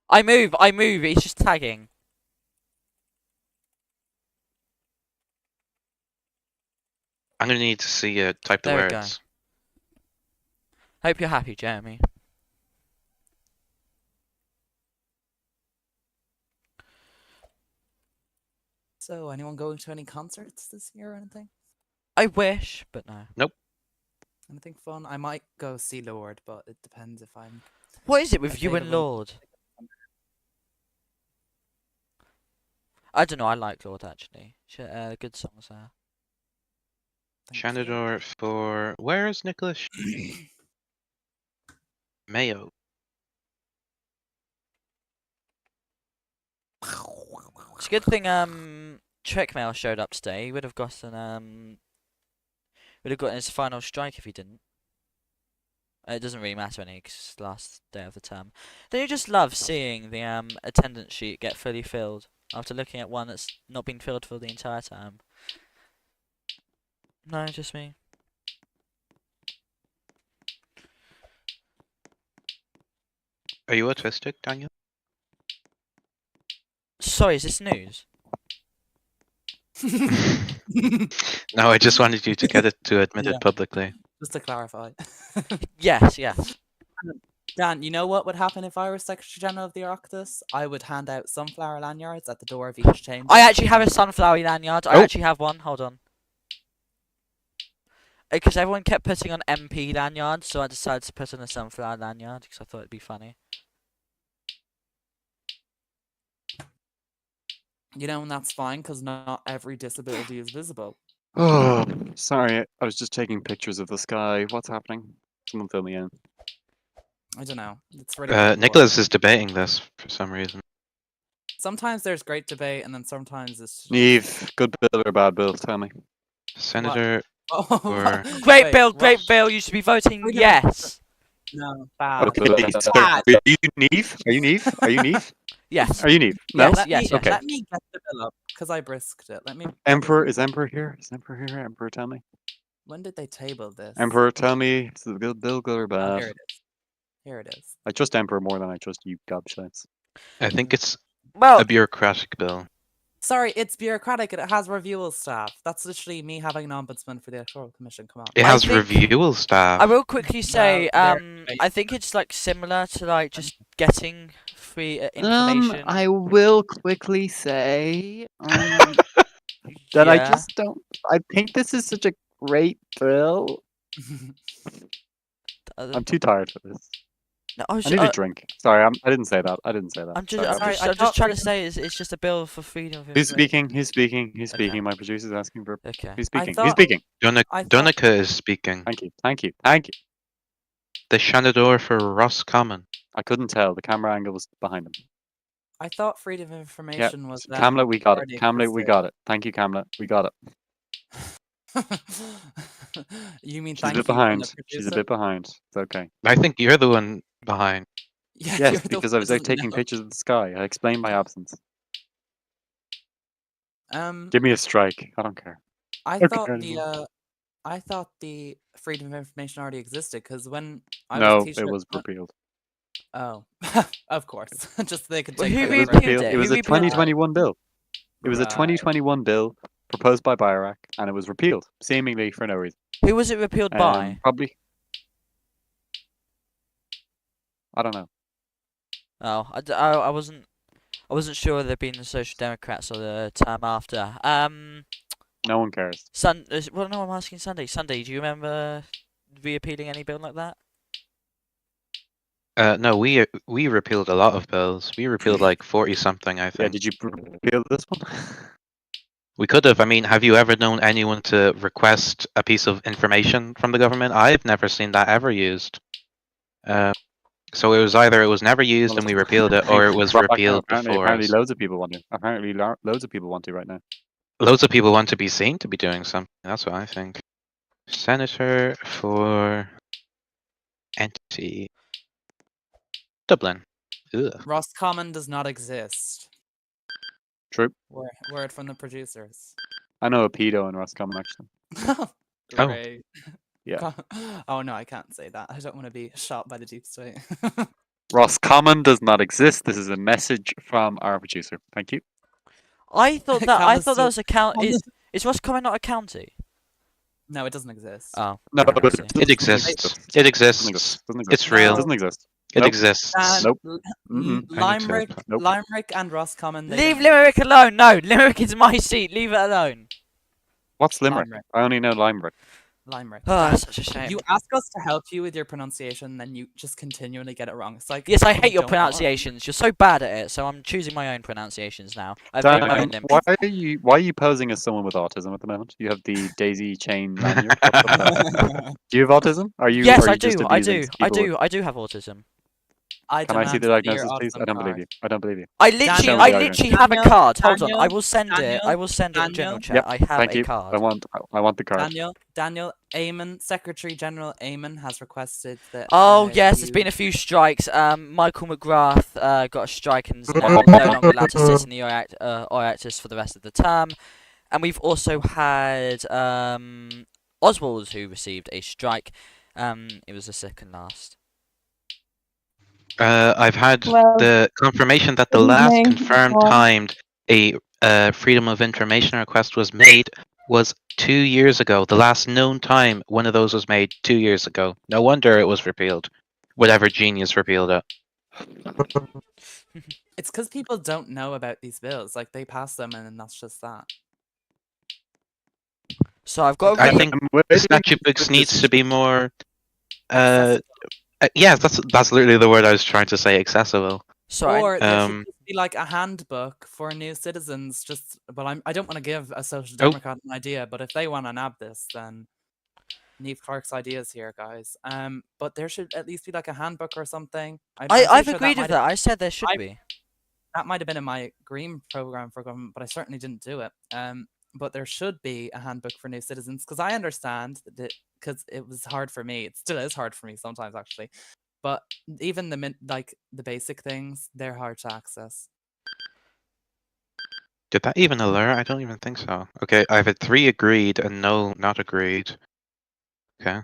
I move. It's just tagging. I'm gonna need to see you type the There we go. words. Hope you're happy, Jeremy. So, anyone going to any concerts this year or anything? I wish, but no. Anything fun? I might go see Lord, but it depends if I'm. What is it with you and available. Lord? I don't know. I like Lord actually. Good songs there. Thank you. Shanador for where is Nicholas? Mayo. It's a good thing Trickmail showed up today. He would have gotten his final strike if he didn't. It doesn't really matter any because it's the last day of the term. Don't you just love seeing the attendance sheet get fully filled after looking at one that's not been filled for the entire term? No, just me. Are you autistic, Daniel? Sorry, is this news? No, I just wanted you to get it to admit Yeah. it publicly. Just to clarify. Yes. Dan, you know what would happen if I were Secretary General of the Oireachtas? I would hand out sunflower lanyards at the door of each chamber. I actually have a sunflower lanyard. I Oh. actually have one. Hold on. Because everyone kept putting on MP lanyards, so I decided to put on a sunflower lanyard because I thought it'd be funny. You know, and that's fine because not every disability is visible. Oh, sorry. I was just taking pictures of the sky. What's happening? Someone fill me in. I don't know. It's really hard to Nicholas watch. is debating this for some reason. Sometimes there's great debate, and then sometimes it's. Neve, good bill or bad bill? Tell me. Senator Oh, or Great wait, Bill, what? Great Bill. You should be voting Freedom of- yes. No, bad. Okay, Bad. are you Neve? Are you Neve? Are you Neve? Yes. Are you Neve? No. Yes, Let yes, me, yes. Okay. Let me get the bill up because I brisked it. Let me. Emperor is Emperor here? Is Emperor here? Emperor, tell me. When did they table this? Emperor, tell me. Is the bill good or Oh, bad? here it is. Here it is. I trust Emperor more than I trust you, gobshites. I think it's Well, a bureaucratic bill. Sorry, it's bureaucratic and it has reviewal staff. That's literally me having an ombudsman for the Electoral Commission. Come on. It I has think- reviewal staff. I will quickly say, Well, they're I think it's like similar to like just getting free information. I will quickly say that I Yeah. just don't. I think this is such a great bill. I'm too tired for this. No, I was I ju- need a drink. Sorry, I didn't say that. I didn't say that. I'm just, Sorry, I'm Sorry, just, I I'm just thought trying to freedom- say it's just a bill for freedom of Who's information. speaking? Who's speaking? Who's Okay. speaking? My producer's asking for. Okay. Who's speaking? thought- Who's speaking? I thought- Donica is speaking. Thank you. Thank you. Thank you. The Shanador for Roscommon. I couldn't tell. The camera angle was behind him. I thought freedom of information was that. Camlet, we got it. already Camlet, we existed. got it. Thank you, Camlet. We got it. You mean She's a thank bit you? from the behind. She's a producer? bit behind. It's okay. I think you're the one behind. Yeah, Yes, you're the because one I was who out doesn't taking know. pictures of the sky. I explained my absence. Um, Give me a strike. I don't care. I Okay, thought anymore. I thought the freedom of information already existed because when I No, was teaching it at- was repealed. Oh, of course. Just they could Well, take who It credit was for it. repealed repealed. it? It was Who a repealed it? 2021 bill. It was a Right. 2021 bill proposed by Bayrak, and it was repealed, seemingly for no reason. Who was it repealed by? Probably. I don't know. Oh, I wasn't sure whether they'd been the Social Democrats or the term after. No one cares. Well, no, I'm asking Sunday. Sunday, do you remember reappealing any bill like that? No, we repealed a lot of bills. We repealed like 40 something, I Yeah, think. did you repeal this one? We could have. I mean, have you ever known anyone to request a piece of information from the government? I've never seen that ever used. So it was either it was never used and we repealed it, or it was repealed apparently, before apparently us. loads of people want to. Apparently, loads of people want to right now. loads of people want to be seen to be doing something. That's what I think. Senator for entity Dublin. Ugh. Roscommon does not exist. True. Word from the producers. I know a pedo in Roscommon actually. Great. Yeah. Oh no, I can't say that. I don't want to be shot by the deep state. Roscommon does not exist. This is a message from our producer. Thank you. I thought that Callum was a county. Callum- Is Roscommon not a county? No, it doesn't exist. Oh, No, right, I see. It exists. It exists. Doesn't exist. It's real. Doesn't exist. It Nope. exists. Nope. Limerick, Nope. Limerick and Roscommon. they Leave don't- Limerick alone. No, Limerick is my seat. Leave it alone. What's Limerick? Limerick. I only know Limerick. Limerick. Oh, that's such a shame. You ask us to help you with your pronunciation, then you just continually get it wrong. It's like Yes, I we hate your don't want- pronunciations. You're so bad at it, so I'm choosing my own pronunciations now. I've Dan, made my own limp. why are you posing as someone with autism at the moment? You have the daisy chain lanyard. Do you have autism? Are you? Yes, are I you just do. I abusing do. keyboard? I do have autism. I Can I see the demand your diagnosis, please? I don't believe autism you. I don't believe you. I Daniel- literally have a Daniel- card. Hold on, I Daniel- will send it. I will send it in general Daniel- chat. I have Thank a you. card. I want the card. Daniel Eamon, Secretary General Eamon has requested that. Oh yes, there's you- been a few strikes. Michael McGrath got a strike and is no longer allowed to sit in the Oireachtas for the rest of the term. And we've also had Oswald who received a strike. It was the second last. I've had Well, the confirmation that the good last evening, confirmed everyone. timed a Freedom of Information request was made was 2 years ago. The last known time one of those was made 2 years ago. No wonder it was repealed. Whatever genius repealed it. It's because people don't know about these bills. Like they pass them, and then that's just that. So I've got. I Really, think the statute books needs to be more. Accessible. Yeah, that's literally the word I was trying to say. Accessible. sorry. Or there should Um, just be like a handbook for new citizens. Just well, I don't want to give a social Oh. democrat an idea, but if they want to nab this, then Neve Clark's ideas here, guys. But there should at least be like a handbook or something. I'm pretty I've sure agreed with might that. have- I said there should I- be. That might have been in my green program for government, but I certainly didn't do it. But there should be a handbook for new citizens because I understand that because it was hard for me. It still is hard for me sometimes, actually. But even the basic things, they're hard to access. Did that even alert? I don't even think so. Okay, I've had 3 agreed and no not agreed. Okay.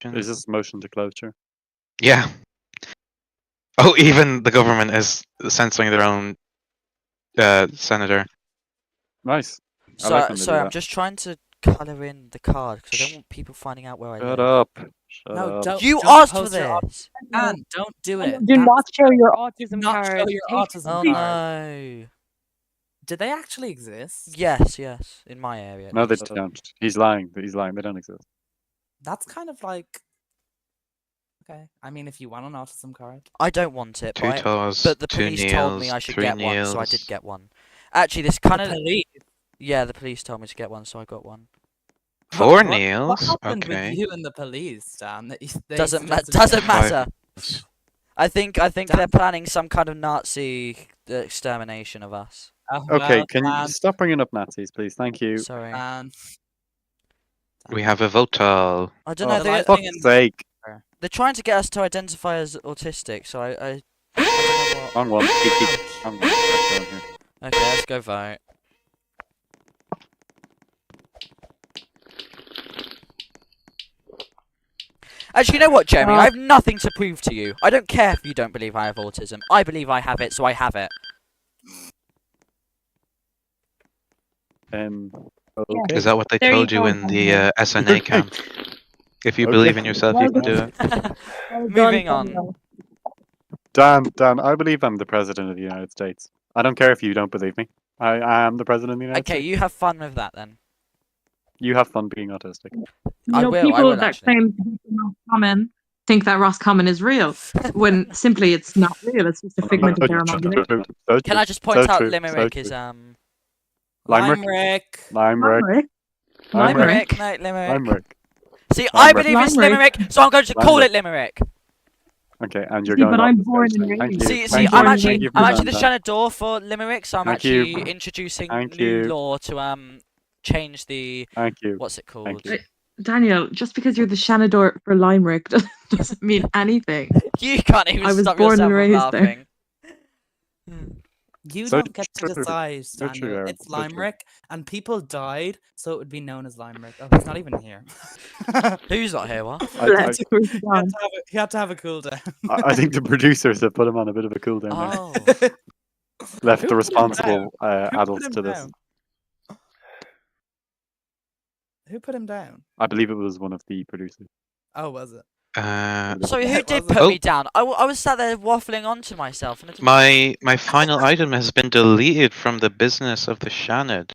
Is this motion to closure? Yeah. Oh, even the government is censoring their own senator. Nice. I So, like when they do sorry, I'm that. just trying to colour in the card because I don't want people finding out where I Shut live. up. Shut No, up. don't. You don't asked for post your this. And don't do it. Do That's- not show your autism not card. show your Take autism Oh the- card. no. Did they actually exist? Yes, in my area. at No, they least. don't. He's lying. He's lying. They don't exist. That's kind of like. Okay, I mean, if you want an autism card, I don't want it, 2 but, toes, but the 2 police told me kneels, I should 3 get one, so I kneels. did get one. Actually, this kind of police. yeah, the police told me to get one, so I got one. 4 What kneels? happened Okay. with you and the police, Dan? That they Doesn't suggested doesn't you- Five. matter. I think Dan- they're planning some kind of Nazi extermination of us. Oh, Okay, well, can you Dan, stop bringing up Nazis, please? Thank you. Sorry. Dan. We have a votal. I don't Oh, know. the They, light- For thing fuck's in- sake. they're trying to get us to identify as autistic, so I don't know what. Wrong one. Keep. Wrong one. Let's go here. Okay, let's go vote. Actually, you know what, Jeremy? I have nothing to prove to you. I don't care if you don't believe I have autism. I believe I have it, so I have it. Okay. Is that what they There you told you go, in the Daniel. SNA camp? If you Okay. believe in yourself, you can do it. Well done, Moving on. Daniel. Dan, I believe I'm the president of the United States. I don't care if you don't believe me. I am the president of the United Okay, States. you have fun with that then. You have fun being autistic. I will, I People will that actually. claim to be from Roscommon think that Roscommon is real, when simply it's not real. It's just a figment of their imagination. Can I just point So out true, Limerick so is true. Limerick. Limerick. Limerick, no, Limerick. Limerick. See, I Limerick. believe it's Limerick. Limerick, so I'm going to call Limerick. it Limerick. Okay, and you're See, going but off I'm the born stage. and Thank raised. you. See, I'm born I'm and actually, raised I'm in actually the that. Shanador for Limerick, so I'm Thank you. actually introducing Thank new you. law to change the Thank you. what's it called? you. Daniel, just because you're the Shanador for Limerick doesn't mean anything. You can't even I was stop born and yourself from raised there. laughing. You So don't get to true. decide, So true, Daniel. Aaron. It's So true. Limerick, and people died, so it would be known as Limerick. Oh, he's not even here. Who's not here? What? Let's move on. He had to have a cool down. I think the producers have put him on a bit of a cool down there. Oh, Left Who the put him responsible Who put adults him to this. down? Who put him down? I believe it was one of the producers. Oh, was it? sorry, who It did wasn't. put Oh. me down? I was sat there waffling on to myself, and I didn't... My final item has been deleted from the business of the Shanad.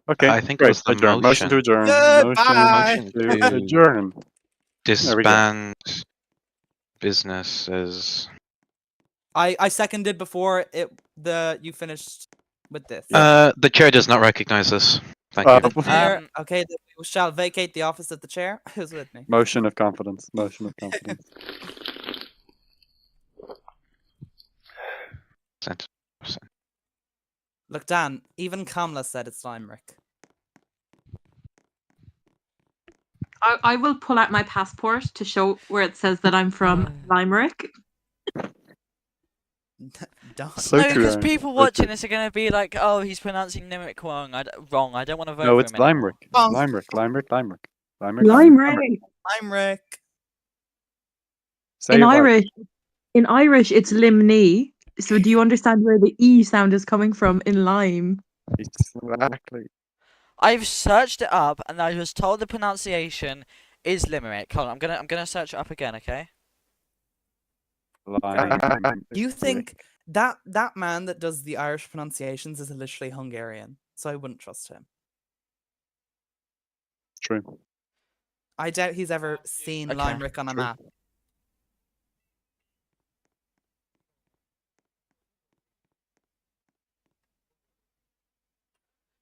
Okay, I think it great. was the Adjourn. Motion to adjourn. Goodbye. Motion Motion to to adjourn. There we go. disband businesses. I seconded before you finished with this. The chair does not recognize this. Thank you. The chair, okay, then we shall vacate the office of the chair. Who's with me? Motion of confidence. Motion of confidence. Sent. Look, Dan, even Kamla said it's Limerick. I will pull out my passport to show where it says that I'm from Limerick. Don't. So no, true, because Aaron. people So watching true. this are going to be like, oh, he's pronouncing Limerick wrong. I don't want to vote No, for it's him anymore. Limerick. Oh. Limerick. Limerick. Limerick. Limerick. Limerick. Limerick. Say In it right. Irish, it's Limney. So do you understand where the E sound is coming from in lime? Exactly. I've searched it up, and I was told the pronunciation is Limerick. Hold on, I'm gonna search it up again, okay? You think that man that does the Irish pronunciations is literally Hungarian, so I wouldn't trust him. True. I doubt he's ever seen Okay, Limerick on a true. map.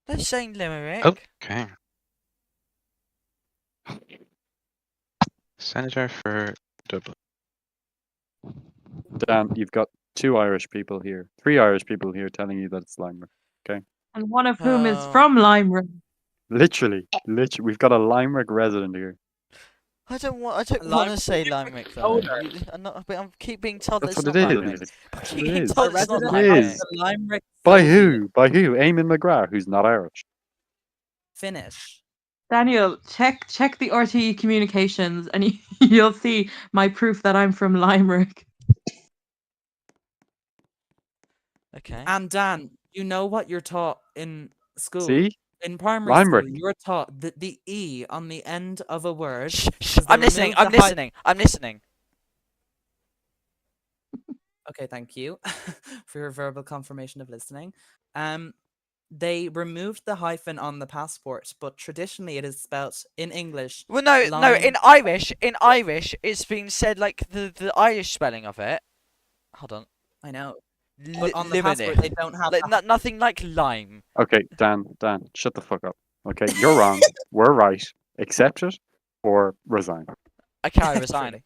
They're saying Limerick. Okay. Senator for Dublin. Dan, you've got 2 Irish people here. 3 Irish people here telling you that it's Limerick. And one of whom is Oh. from Limerick. Literally. We've got a Limerick resident here. I don't want to Limerick say Limerick though. older. I'm keep being told That's that what it's it not Limerick. is. I That's keep what it being is. told A it's not resident It Limerick. is. of the Limerick By Soviet who? By who? Eamon McGrath, who's not Irish. Finnish. Daniel, check the RTE communications, and you'll see my proof that I'm from Limerick. Okay. And Dan, you know what you're taught in school? See? In primary Limerick. school, you're taught that the E on the end of a word. Shh, shh, 'cause they I'm listening. removed I'm the hy- listening. I'm listening. Okay, thank you for your verbal confirmation of listening. They removed the hyphen on the passport, but traditionally it is spelt in English. Well, no. Lime. In Irish, it's been said like the Irish spelling of it. Hold on. I know, but on the Limerick. passport they don't have. Like, the nothing like lime. Okay, Dan, shut the fuck up. Okay, you're wrong. We're right. Accept it or resign. Okay, I resign.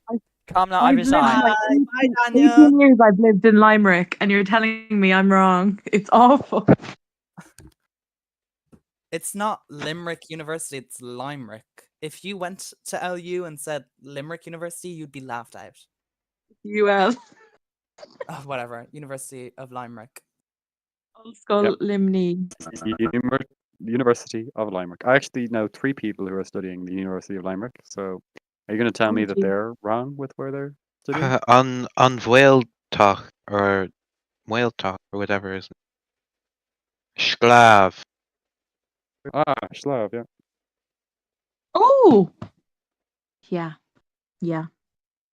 Calm now, I I've lived resign. like Bye, 18 Daniel. years I've lived in Limerick, and you're telling me I'm wrong. It's awful. It's not Limerick University, it's Limerick. If you went to LU and said Limerick University, you'd be laughed out. UL. Oh, whatever. University of Limerick. Old Skull Yep. Limney. University of Limerick. I actually know 3 people who are studying the University of Limerick. So, are you going to tell me that gee. they're wrong with where they're studying? On Whale Talk or Whale Talk or whatever is it? Sklav. Slav, yeah. Oh! Yeah. Yeah.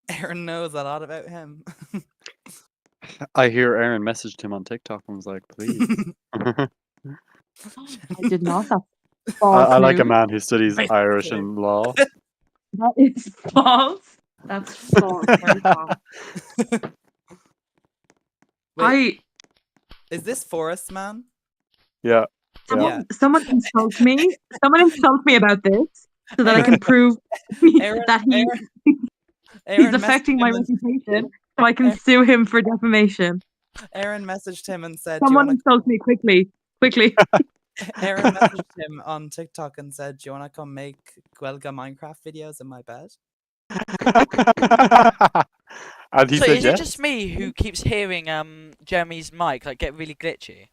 Aaron knows a lot about him. I hear Aaron messaged him on TikTok and was like, please. I did not. That's I false like a news. man who studies Right. Irish and law. That is false. That's false. Very false. Wait, is this Forest Man? Yeah. Someone insult me. Someone insult me about this so that I can prove Aaron- that he's Aaron affecting my messaged him and- reputation. so I can sue him for defamation. Aaron messaged him and said, "Do you Someone want insult me quickly. to?" Aaron messaged him on TikTok and said, "Do you want to come make Gwelga Minecraft videos in my bed?" And he So said is yes. it just me who keeps hearing Jeremy's mic like get really glitchy?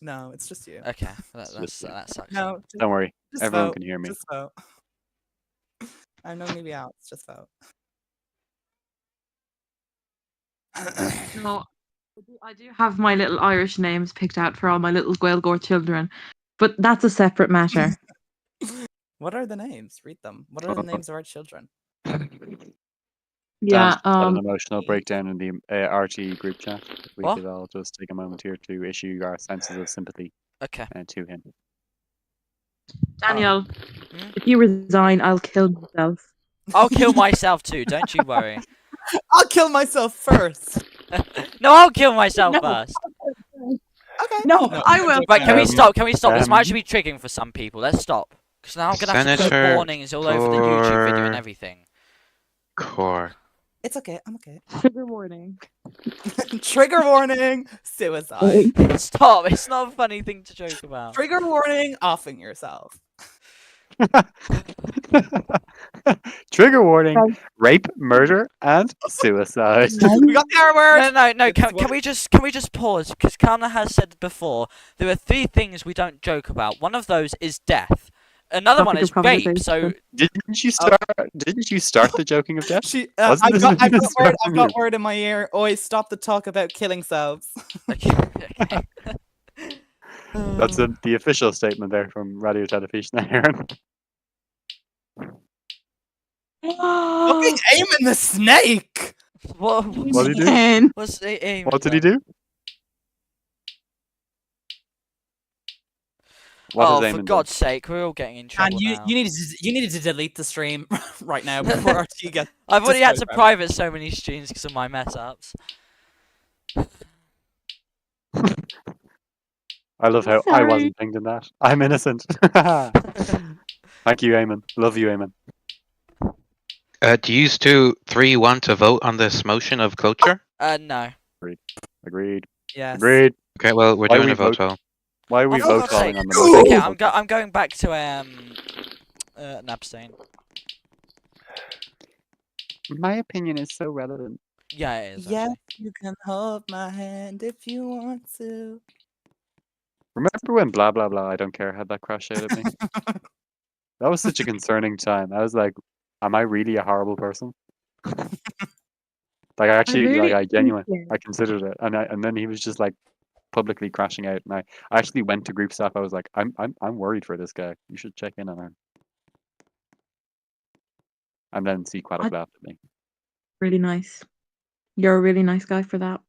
No, it's just you. Okay, It's that just you. sucks. No, Don't worry, just everyone vote. can hear me. Just vote. I'm not gonna be out. Just vote. No, I do have my little Irish names picked out for all my little Gaelgore children, but that's a separate matter. What are the names? Read them. What are the names of our children? Yeah, Dan's had an emotional breakdown in the RT group chat. If we What? could all just take a moment here to issue our senses of sympathy Okay. to him. Daniel, Hmm? if you resign, I'll kill myself. I'll kill myself too. Don't you worry. I'll kill myself first. No, I'll kill myself No. first. Okay. No, I will. Right, can we stop? Can we stop? This might um, actually be triggering for some people. Let's stop. Because now I'm gonna have to put Senator warnings all over the YouTube video and for- everything. Core. It's okay. I'm okay. Trigger warning. Trigger warning. Suicide. Stop. It's not a funny thing to joke about. Trigger warning. Offing yourself. Trigger warning: Okay. rape, murder, and suicide. We got the R word. No. It's Can we just pause? Because Kana has said before there are 3 things we don't joke about. One of those is death. Another one Topic is of rape. conversation. So Didn't you start? Didn't you start the joking of death? She. Wasn't I've this got. I've this got start word. from I've got you? word in my ear. Always stop the talk about killing selves. okay. That's the official statement there from Radio Television, Aaron. Fucking aiming the snake. What did he do? Man. What's the aim? What did he do? What Oh, has for Eamon God's sake, we're all getting in And trouble now. you needed to delete the stream right now before RT gets. I've already had to disprogram. private so many streams because of my mess ups. I love how I Sorry. wasn't pinged in that. I'm innocent. Thank you, Eamon. Love you, Eamon. Do you 3 want to vote on this motion of cloture? No. Agreed. Yes. Agreed. Okay, well, we're Why doing we a vote vote? poll. Why are we Oh, for vote God's calling sake. on the motion? Okay, of I'm going back to an abstain. My opinion is so relevant. Yeah, it is. Yes, actually. you can hold my hand if you want to. Remember when blah blah blah I don't care had that crash out at me? That was such a concerning time. I was like, am I really a horrible person? Like I genuinely I considered it. And then he was just like publicly crashing out, and I actually went to group staff. I was like, I'm worried for this guy. You should check in on her. And then Sequaddick laughed at me. Really nice. You're a really nice guy for that.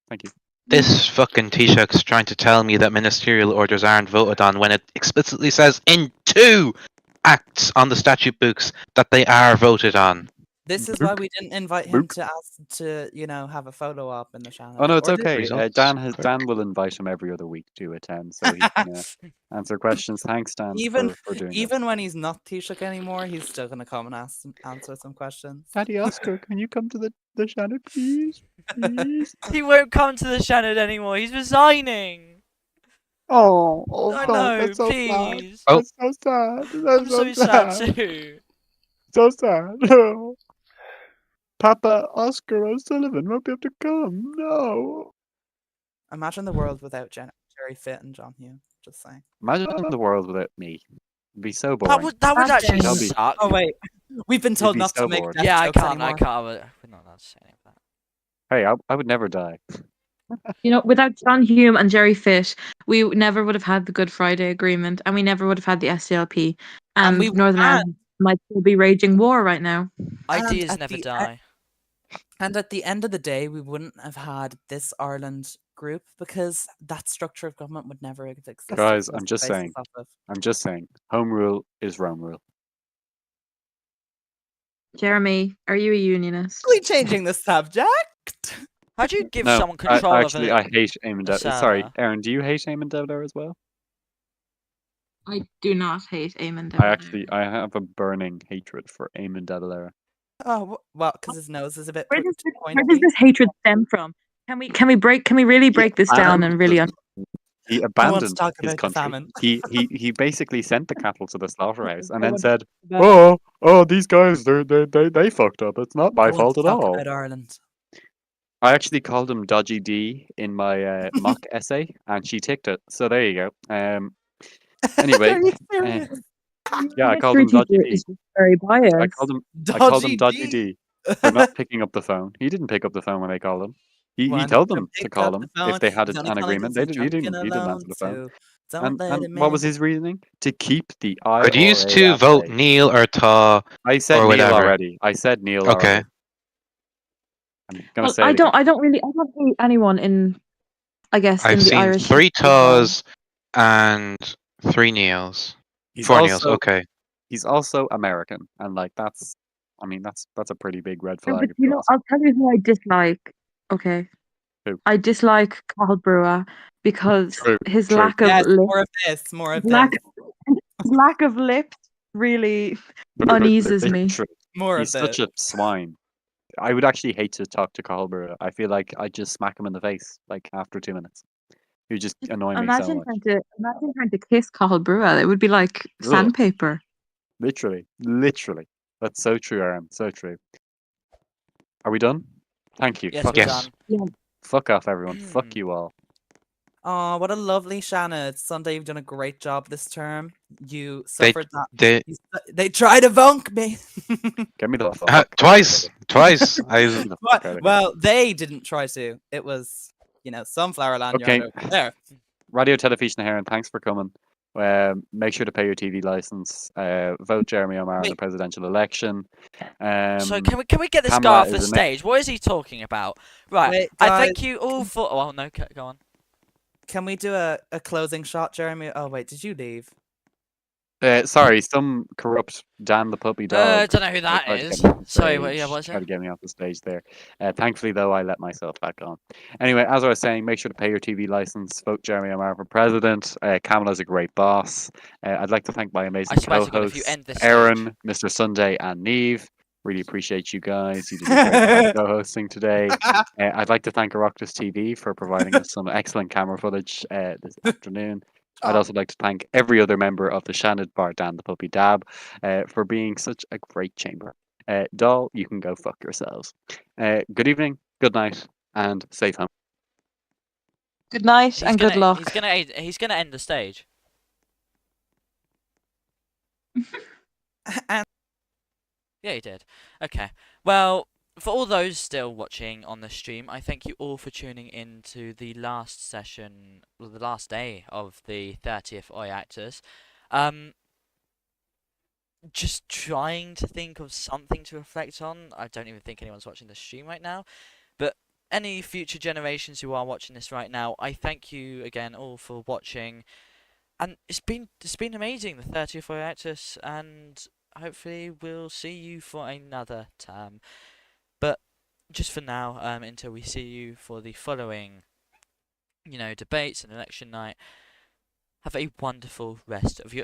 Thank you. This fucking Taoiseach's trying to tell me that ministerial orders aren't voted on when it explicitly says in 2 acts on the statute books that they are voted on. This is why we didn't invite him to ask to, have a photo op in the channel. Oh no, it's Or did okay. we? Results. Dan will invite him every other week to attend, so he can answer questions. Thanks, Dan, Even for doing that. even when he's not Taoiseach anymore, he's still gonna come and answer some questions. Daddy Oscar, can you come to the channel, please? Please. He won't come to the channel anymore. He's resigning. Oh, I no, know, that's so sad. please. Oh. That's so sad. That's I'm so sad too. So sad. Papa Oscar O'Sullivan won't be able to come. No. Imagine the world without Jerry Fitt and John Hugh. Just saying. Imagine the world without me. It'd be so boring. That would actually That'll be- suck. Oh wait, we've been told be not so to make bored. death Yeah, I jokes can't. anymore. We're not allowed to say any of that. Hey, I would never die. Without John Hume and Jerry Fitt, we never would have had the Good Friday Agreement, and we never would have had the SDLP, and we Northern Ireland might still be raging war right now. Ideas at never the die. And at the end of the day, we wouldn't have had this Ireland group because that structure of government would never have existed. Guys, That's I'm the just basis saying. of it. I'm just saying. Home rule is Rome rule. Jeremy, are you a unionist? Quickly changing the subject. How do you give No, someone control actually, of I hate Eamon a Sorry, server? Aaron, do you hate Eamon Devler as well? I do not hate Eamon I have a burning hatred for Eamon Devler. Oh, well, because his nose is a bit Where does this, where pointy. does this hatred stem from? Can we really break this down and really He I want to abandoned talk his about the country. famine. He basically sent the cattle to the slaughterhouse and I then want said, about- these guys, they fucked up. It's not I my want fault to at talk all." about Ireland. I actually called him Dodgy D in my mock essay, and she ticked it. So there you go. Anyway, Are you uh, serious? yeah, I called history him Dodgy teacher D. is just very I called him Dodgy Dodgy D. D for not picking up the phone. He didn't pick up the phone when I called him. He One told to them to pick call up the him if phone. they had He's only an calling agreement. 'cause he's drunk and He didn't answer alone the phone. too. Don't let And him what was in. his reasoning? To keep the Could you IRA two at vote bay. Neil or Ta I said or Neil whatever? already. I said Neil Okay. already. I'm gonna Well, say it again. I don't hate anyone in, I guess, I've in the seen Irish 3 as well. Taws and 3 Neils. He's 4 Neils. also Okay. he's also American, and like that's a pretty big red No, flag but if you ask. I'll tell you who I dislike. Okay. Who? I dislike Cathal Brugha because True, his true. lack of Yes, lip, more of this. More of his lack, this. his lack of lips really uneases me. True. More He's of this. such a swine. I would actually hate to talk to Colbert. I feel like I'd just smack him in the face like after 2 minutes. He'd just annoy me so much. Imagine trying to kiss Cathal Brugha. It would be like Ugh. sandpaper. Literally. That's so true, Aaron. So true. Are we done? Thank you. Yes, Fuck we're off. done. Fuck off, everyone. Fuck you all. Oh, what a lovely Shanna. It's Sunday. You've done a great job this term. You They suffered that. they They tried to vunk me. Get me the fuck out of twice. here. Twice. I Get me the fuck out of here. Well, they didn't try to. It was, Sunflower Land Okay. Yard over there. Radio Television Heron, thanks for coming. Make sure to pay your TV license. Vote Jeremy O'Mara in the Wait. presidential election. So can we get this Kamala guy off is the the next- stage? What is he talking about? Right. Wait, I guys, thank you all for. Oh no, go on. Can we do a closing shot, Jeremy? Oh, wait, did you leave? Sorry, some corrupt Dan the puppy dog. I don't know who that tried to is. get me off the Sorry, stage, what's tried that? to get me off the stage there. Thankfully, though, I let myself back on. Anyway, as I was saying, make sure to pay your TV license. Vote Jeremy O'Mara for president. Kamala's a great boss. I'd like to thank my amazing I swear to God, if you co-hosts, end this Aaron, Mr. Sunday, and Neve. Really appreciate you guys. You did a great job co-hosting today. I'd like to thank Oireachtas TV for providing us some excellent camera footage this afternoon. I'd also like to thank every other member of the Shannon Bar Dan the Puppy Dab for being such a great chamber. Doll, you can go fuck yourselves. Good evening, good night, and safe home. Good night and good luck. He's gonna end the stage. And Yeah, he did. Okay. Well, for all those still watching on the stream, I thank you all for tuning in to the last session, well, the last day of the 30th Oireachtas. Just trying to think of something to reflect on. I don't even think anyone's watching the stream right now. But any future generations who are watching this right now, I thank you again all for watching. And it's been amazing, the 30th Oireachtas, and hopefully we'll see you for another term. But just for now, until we see you for the following, debates and election night, have a wonderful rest of your